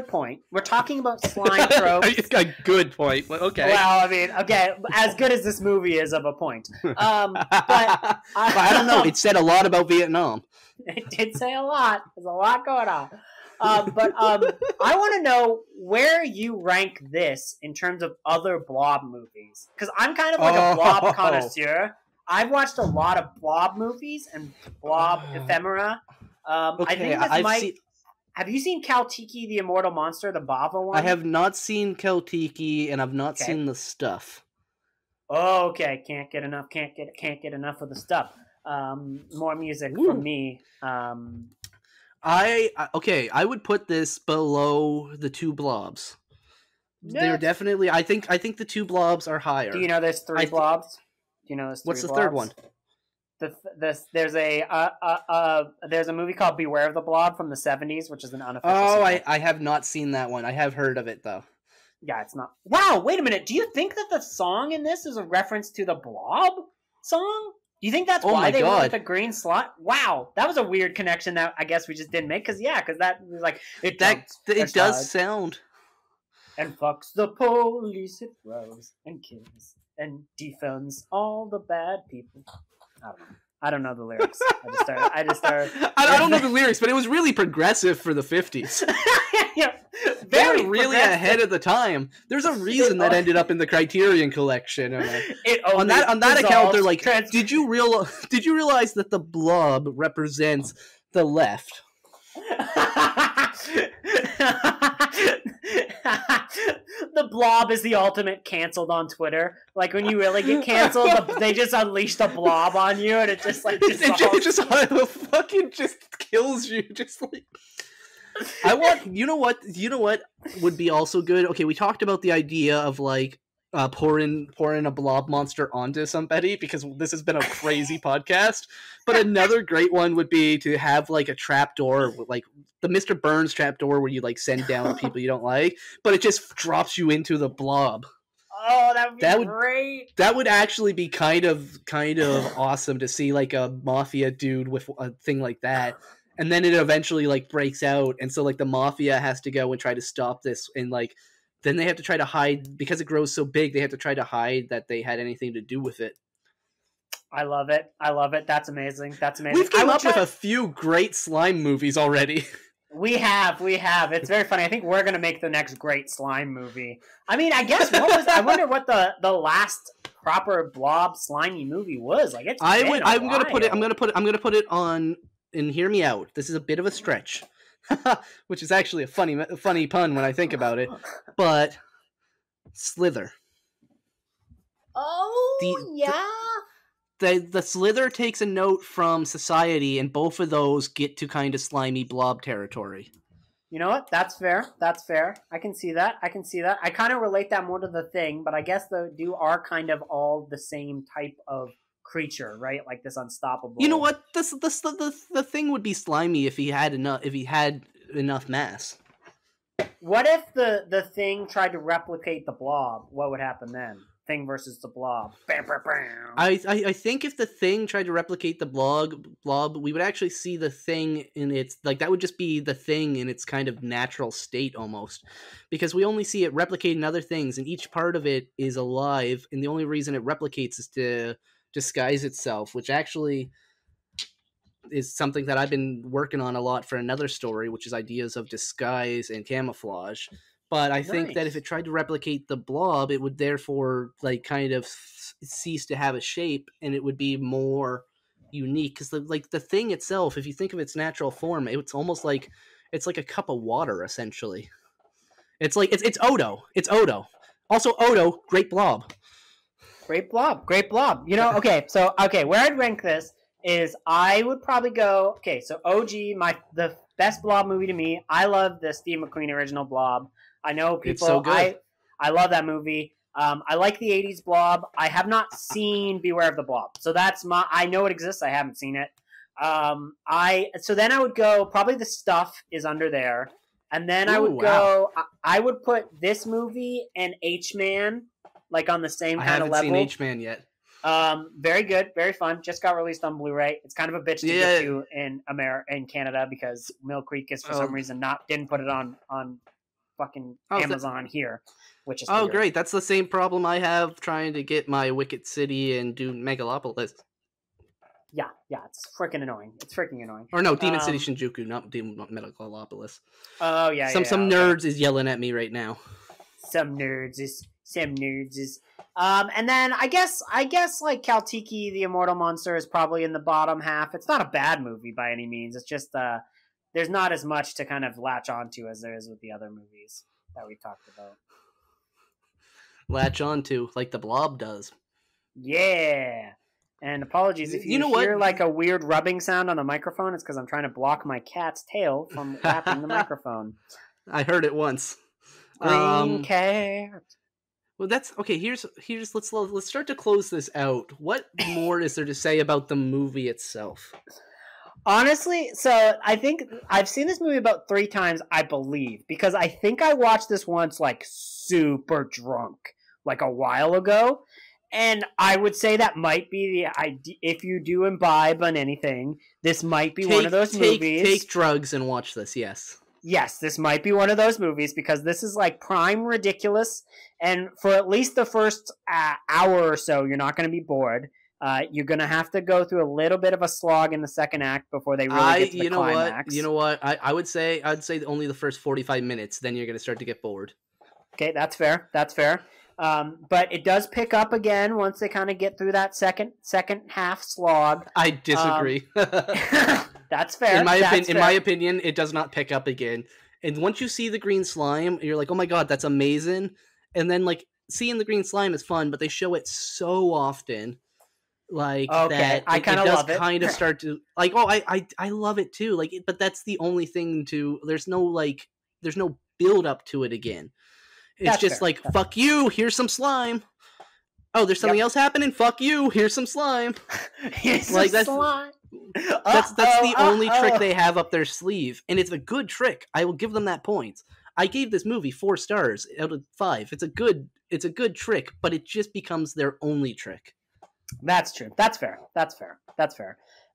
point. We're talking about slime tropes. It's a good point. Okay. Well, I mean, okay, as good as this movie is of a point. But I don't know. It said a lot about Vietnam. It did say a lot. There's a lot going on. But I want to know where you rank this in terms of other Blob movies. Because I'm kind of like a Blob connoisseur. I've watched a lot of Blob movies and Blob ephemera. Okay, I think have you seen Kaltiki the Immortal Monster, the Bava one? I have not seen Kaltiki, and I've not seen the stuff. Oh, okay. Can't get enough of the stuff. More music from me. I would put this below the two Blobs. Yeah. They're definitely. I think the two Blobs are higher. Do you know there's three Blobs? Do you know there's three What's the Blobs? third one? There's a movie called Beware of the Blob from the 70s, which is an unofficial. Oh, I have not seen that one. I have heard of it though. Yeah, it's not. Wow, wait a minute. Do you think that the song in this is a reference to the Blob song? Do you think that's why they went with the green slot? Wow, that was a weird connection that I guess we just didn't make. Because that was like it does sound. And fucks the police, it rows and kills and defends all the bad people. I don't know the lyrics. I just started. I don't know the lyrics, but it was really progressive for the 50s. Yeah, they're really ahead of the time. There's a reason that ended up in the Criterion Collection. On that account, they're like, did you realize that the blob represents the left? The blob is the ultimate canceled on Twitter. Like when you really get canceled, they just unleash the blob on you, and it just like it just fucking just kills you. Just like I want. You know what would be also good. Okay, we talked about the idea of like pouring a blob monster onto somebody because this has been a crazy podcast. But another great one would be to have like a trapdoor, like the Mr. Burns trapdoor, where you like send down the people you don't like, but it just drops you into the blob. Oh, that would be great. That would actually be kind of awesome to see, like a mafia dude with a thing like that. And then it eventually like breaks out, and so like the mafia has to go and try to stop this, and like then they have to try to hide because it grows so big. They have to try to hide that they had anything to do with it. I love it. That's amazing. We've come up with a few great slime movies already. We have. It's very funny. I think we're gonna make the next great slime movie. I mean, I guess I wonder what the last proper blob slimy movie was. Like it's I'm gonna put it on, and hear me out. This is a bit of a stretch, which is actually a funny pun when I think about it. But Slither. Oh yeah. The Slither takes a note from Society, and both of those get to kind of slimy blob territory. You know what? That's fair. That's fair. I can see that. I kind of relate that more to The Thing, but I guess the are kind of all the same type of creature, right? Like this unstoppable. You know what? The Thing would be slimy if he had enough mass. What if the Thing tried to replicate the Blob? What would happen then? Thing versus the Blob. Bam, bam, bam. I think if the Thing tried to replicate the blob, we would actually see the Thing in its, like, that would just be the Thing in its kind of natural state almost, because we only see it replicating other things, and each part of it is alive, and the only reason it replicates is to disguise itself, which actually is something that I've been working on a lot for another story, which is ideas of disguise and camouflage. But I think that if it tried to replicate the Blob, it would therefore like kind of cease to have a shape, and it would be more unique. Because the Thing itself, if you think of its natural form, it's almost like it's like a cup of water essentially. It's like it's Odo. It's Odo. Also Odo, great blob. Great blob. Great blob. You know, okay, where I'd rank this is I would probably go, okay, so OG, the best Blob movie to me. I love the Steve McQueen original Blob. I know people. It's so good. I love that movie. I like the 80s Blob. I have not seen Beware of the Blob. So I know it exists. I haven't seen it. So then I would go, probably The Stuff is under there. And then I would go, I would put this movie and H-Man like on the same kind of level. I haven't seen H-Man yet. Very good, very fun. Just got released on Blu-ray. It's kind of a bitch to get to in Canada because Mill Creek is for some reason didn't put it on fucking Amazon here, which is weird. Great. That's the same problem I have trying to get my Wicked City and do Megalopolis. Yeah, it's freaking annoying. Or no, Demon City Shinjuku, not Megalopolis. Oh yeah. Some nerds is yelling at me right now. Some nerds is. And then I guess like Kaltiki, the Immortal Monster is probably in the bottom half. It's not a bad movie by any means. It's just there's not as much to kind of latch onto as there is with the other movies that we talked about. Latch onto like the Blob does. Yeah. And apologies if you hear like a weird rubbing sound on the microphone. It's because I'm trying to block my cat's tail from wrapping the microphone. I heard it once. Green cat. Well, that's okay. Here's let's start to close this out. What more is there to say about the movie itself? Honestly, so I think I've seen this movie about 3 times, I believe, because I think I watched this once like super drunk, like a while ago, and I would say that might be the idea. If you do imbibe on anything, this might be one of those movies. Take drugs and watch this. Yes, this might be one of those movies because this is like prime ridiculous, and for at least the first hour or so, you're not going to be bored. You're going to have to go through a little bit of a slog in the second act before they really get to the climax. You know what? I'd say only the first 45 minutes. Then you're going to start to get bored. Okay, that's fair. But it does pick up again once they kind of get through that second half slog. I disagree. That's fair. In my opinion, it does not pick up again. And once you see the green slime, you're like, oh my god, that's amazing. And then like seeing the green slime is fun, but they show it so often. Like that I kind of love it. Kind of start to like, I love it too. Like, but that's the only thing to. There's no build up to it again. It's that's just fair. Like, fuck you. Here's some slime. Oh, there's something else happening. Fuck you. Here's some slime. Here's like some slime. That's the only trick they have up their sleeve, and it's a good trick. I will give them that point. I gave this movie 4 stars out of 5. It's a good trick, but it just becomes their only trick. That's true. That's fair.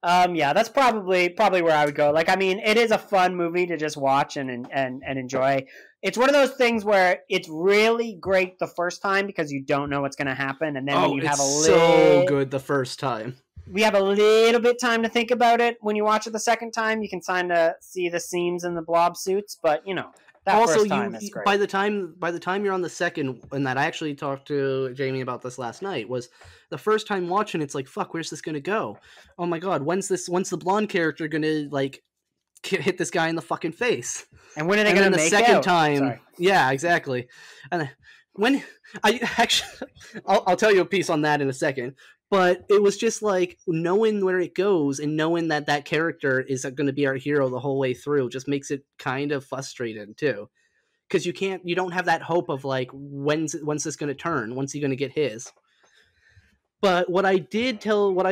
Yeah, that's probably where I would go. Like, I mean, it is a fun movie to just watch and enjoy. It's one of those things where it's really great the first time because you don't know what's going to happen, and then when you have so good the first time. We have a little bit time to think about it. When you watch it the second time, you can kind of see the seams in the blob suits, but you know. That also, first time is great. by the time you're on the second, and that I actually talked to Jamie about this last night, was the first time watching. It's like, fuck, where's this gonna go? Oh my god, when's the blonde character gonna like hit this guy in the fucking face? And when are they And gonna then the make second out? time, Sorry. yeah, exactly. And when I actually, I'll tell you a piece on that in a second. But it was just like knowing where it goes and knowing that that character is going to be our hero the whole way through just makes it kind of frustrating too, because you don't have that hope of like when's this going to turn, when's he going to get his. But what I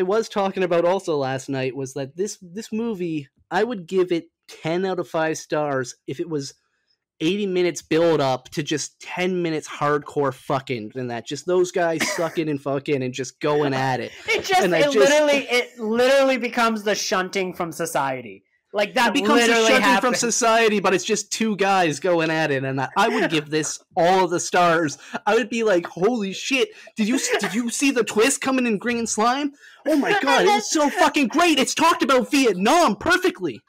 was talking about also last night was that this movie, I would give it 10 out of 5 stars if it was 80 minutes build up to just 10 minutes hardcore fucking, and that just those guys sucking and fucking and just going at it. It literally becomes the shunting from society. Like that becomes the shunting from society, but it's just two guys going at it, and I would give this all of the stars. I would be like, holy shit, did you see the twist coming in Green Slime? Oh my god, it was so fucking great. It's talked about Vietnam perfectly.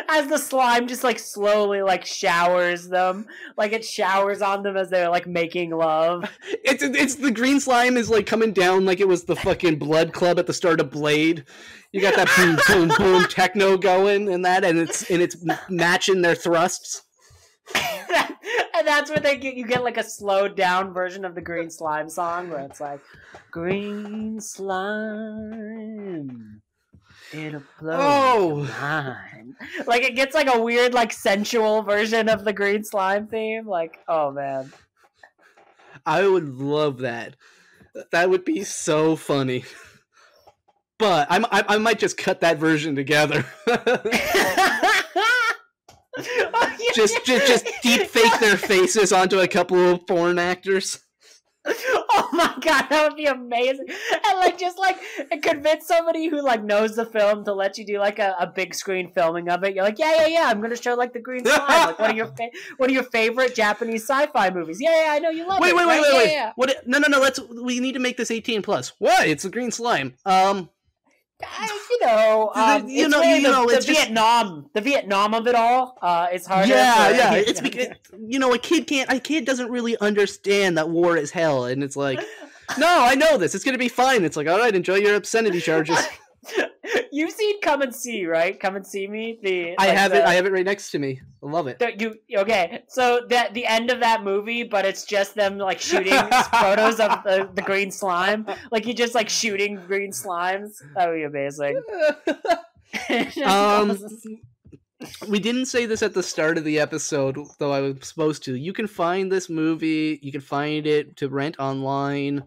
As the slime just like slowly like showers them, like it showers on them as they're like making love. It's the Green Slime is like coming down like it was the fucking Blood Club at the start of Blade. You got that boom boom boom techno going and it's matching their thrusts. And that's what you get like a slowed down version of the Green Slime song where it's like green slime. It'll blow your mind. Like it gets like a weird, like sensual version of the Green Slime theme. Like, oh man, I would love that. That would be so funny. But I might just cut that version together. just deep fake their faces onto a couple of porn actors. Oh my god, that would be amazing. And like just like convince somebody who like knows the film to let you do like a big screen filming of it. You're like, yeah, I'm gonna show like the Green Slime. Like one of your favorite Japanese sci-fi movies. Yeah, I know you love it. Wait. Yeah. What? No. We need to make this 18 plus. Why? It's the Green Slime. It's Vietnam. The Vietnam of it all. It's harder. Yeah. It's because a kid doesn't really understand that war is hell, and it's like, no, I know this. It's gonna be fine. It's like, all right, enjoy your obscenity charges. You've seen Come and See, right? Come and See Me. I have it right next to me. I love it. Okay? So the end of that movie, but it's just them like shooting photos of the green slime. Like you just like shooting green slimes. That would be amazing. We didn't say this at the start of the episode, though I was supposed to. You can find this movie. You can find it to rent online.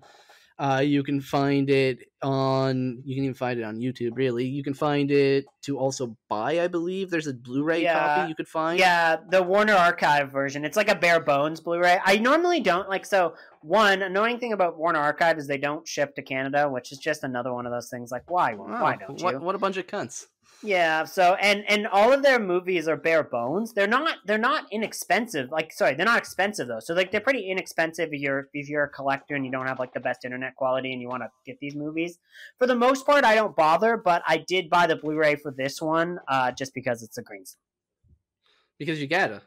You can find it on. You can even find it on YouTube. Really, you can find it to also buy. I believe there's a Blu-ray copy you could find. Yeah, the Warner Archive version. It's like a bare bones Blu-ray. I normally don't like. So one annoying thing about Warner Archive is they don't ship to Canada, which is just another one of those things. Like why? Why don't you? What a bunch of cunts. Yeah, so and all of their movies are bare bones. They're not inexpensive. They're not expensive though. So like they're pretty inexpensive if you're a collector and you don't have like the best internet quality and you want to get these movies. For the most part, I don't bother, but I did buy the Blu-ray for this one just because it's a green slime. Because you gotta.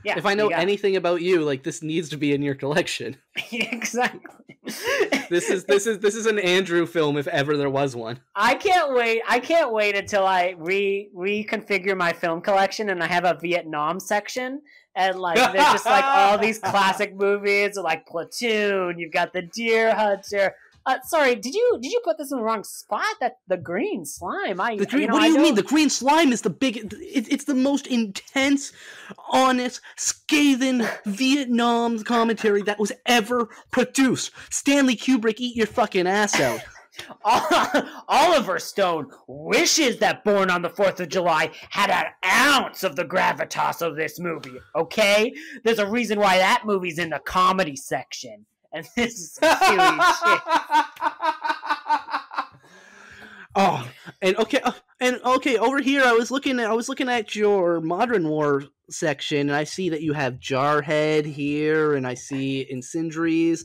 Yeah, if I know anything about you, like this needs to be in your collection. Exactly. This is an Andrew film if ever there was one. I can't wait until I reconfigure my film collection and I have a Vietnam section and like there's just like all these classic movies like Platoon. You've got The Deer Hunter. Sorry, did you put this in the wrong spot? That the Green Slime. What do you mean? The Green Slime is the big. It's the most intense, honest, scathing Vietnam commentary that was ever produced. Stanley Kubrick, eat your fucking ass out. Oliver Stone wishes that Born on the 4th of July had an ounce of the gravitas of this movie. Okay, there's a reason why that movie's in the comedy section. And this is some silly shit. Oh, and okay. Over here, I was looking at your Modern War section, and I see that you have Jarhead here, and I see Incendiaries,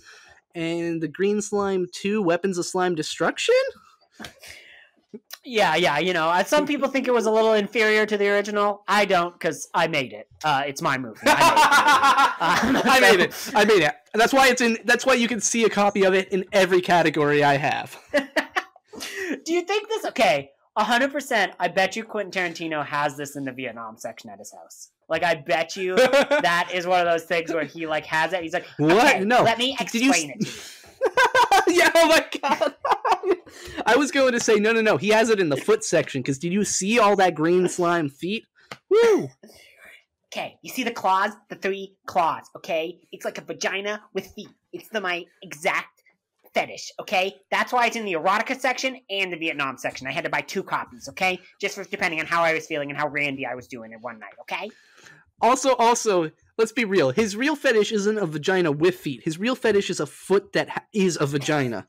and the Green Slime 2: Weapons of Slime Destruction. Yeah, you know, some people think it was a little inferior to the original. I don't, because I made it. It's my movie. I made it. I made it. That's why it's in. That's why you can see a copy of it in every category I have. Do you think this? Okay, 100%. I bet you Quentin Tarantino has this in the Vietnam section at his house. Like, I bet you that is one of those things where he like has it. He's like, okay, what? No. Let me explain it to you. Yeah, oh my god. I was going to say no. He has it in the foot section because did you see all that green slime feet? Woo! Okay, you see the claws? The 3 claws, okay? It's like a vagina with feet. It's my exact fetish, okay? That's why it's in the erotica section and the Vietnam section. I had to buy 2 copies, okay? Just for depending on how I was feeling and how randy I was doing it one night, okay? Also, let's be real. His real fetish isn't a vagina with feet. His real fetish is a foot that is a vagina.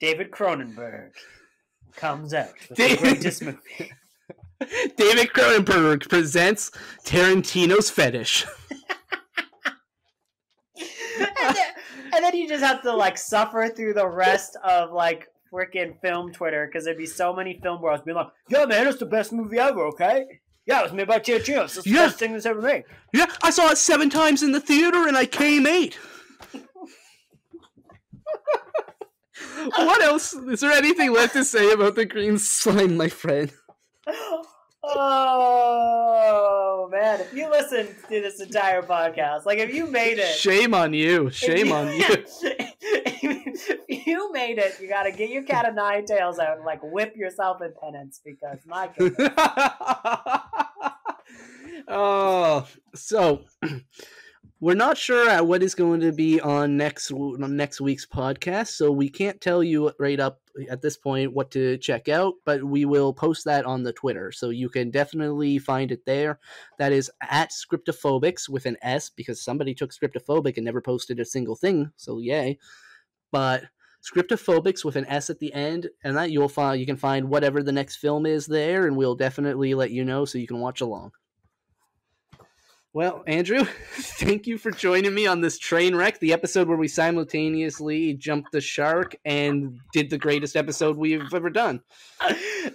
David Cronenberg comes out with the greatest movie. David Cronenberg presents Tarantino's fetish. and then you just have to like suffer through the rest of like freaking film Twitter because there'd be so many film bros being like, "Yeah, man, it's the best movie ever." Okay, yeah, it was made by Tarantino. It's the best thing that's ever made. Yeah, I saw it 7 times in the theater and I came 8. What else? Is there anything left to say about the green slime, my friend? Oh man, if you listened to this entire podcast, like if you made it, shame on you. Shame on you. If you made it, you gotta get your cat of 9 tails out and like whip yourself in penance because my goodness. Oh, so we're not sure what is going to be on next week's podcast, so we can't tell you right up at this point what to check out, but we will post that on the Twitter, so you can definitely find it there. That is at Scriptophobics with an S, because somebody took Scriptophobic and never posted a single thing, so yay. But Scriptophobics with an S at the end, and that you can find whatever the next film is there, and we'll definitely let you know so you can watch along. Well, Andrew, thank you for joining me on this train wreck, the episode where we simultaneously jumped the shark and did the greatest episode we've ever done.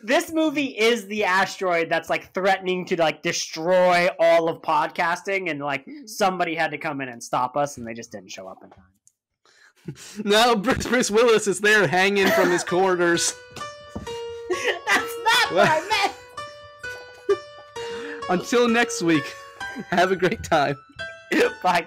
This movie is the asteroid that's like threatening to like destroy all of podcasting, and like somebody had to come in and stop us, and they just didn't show up in time. No, Bruce Willis is there hanging from his quarters. That's not what I meant! Until next week. Have a great time. Bye.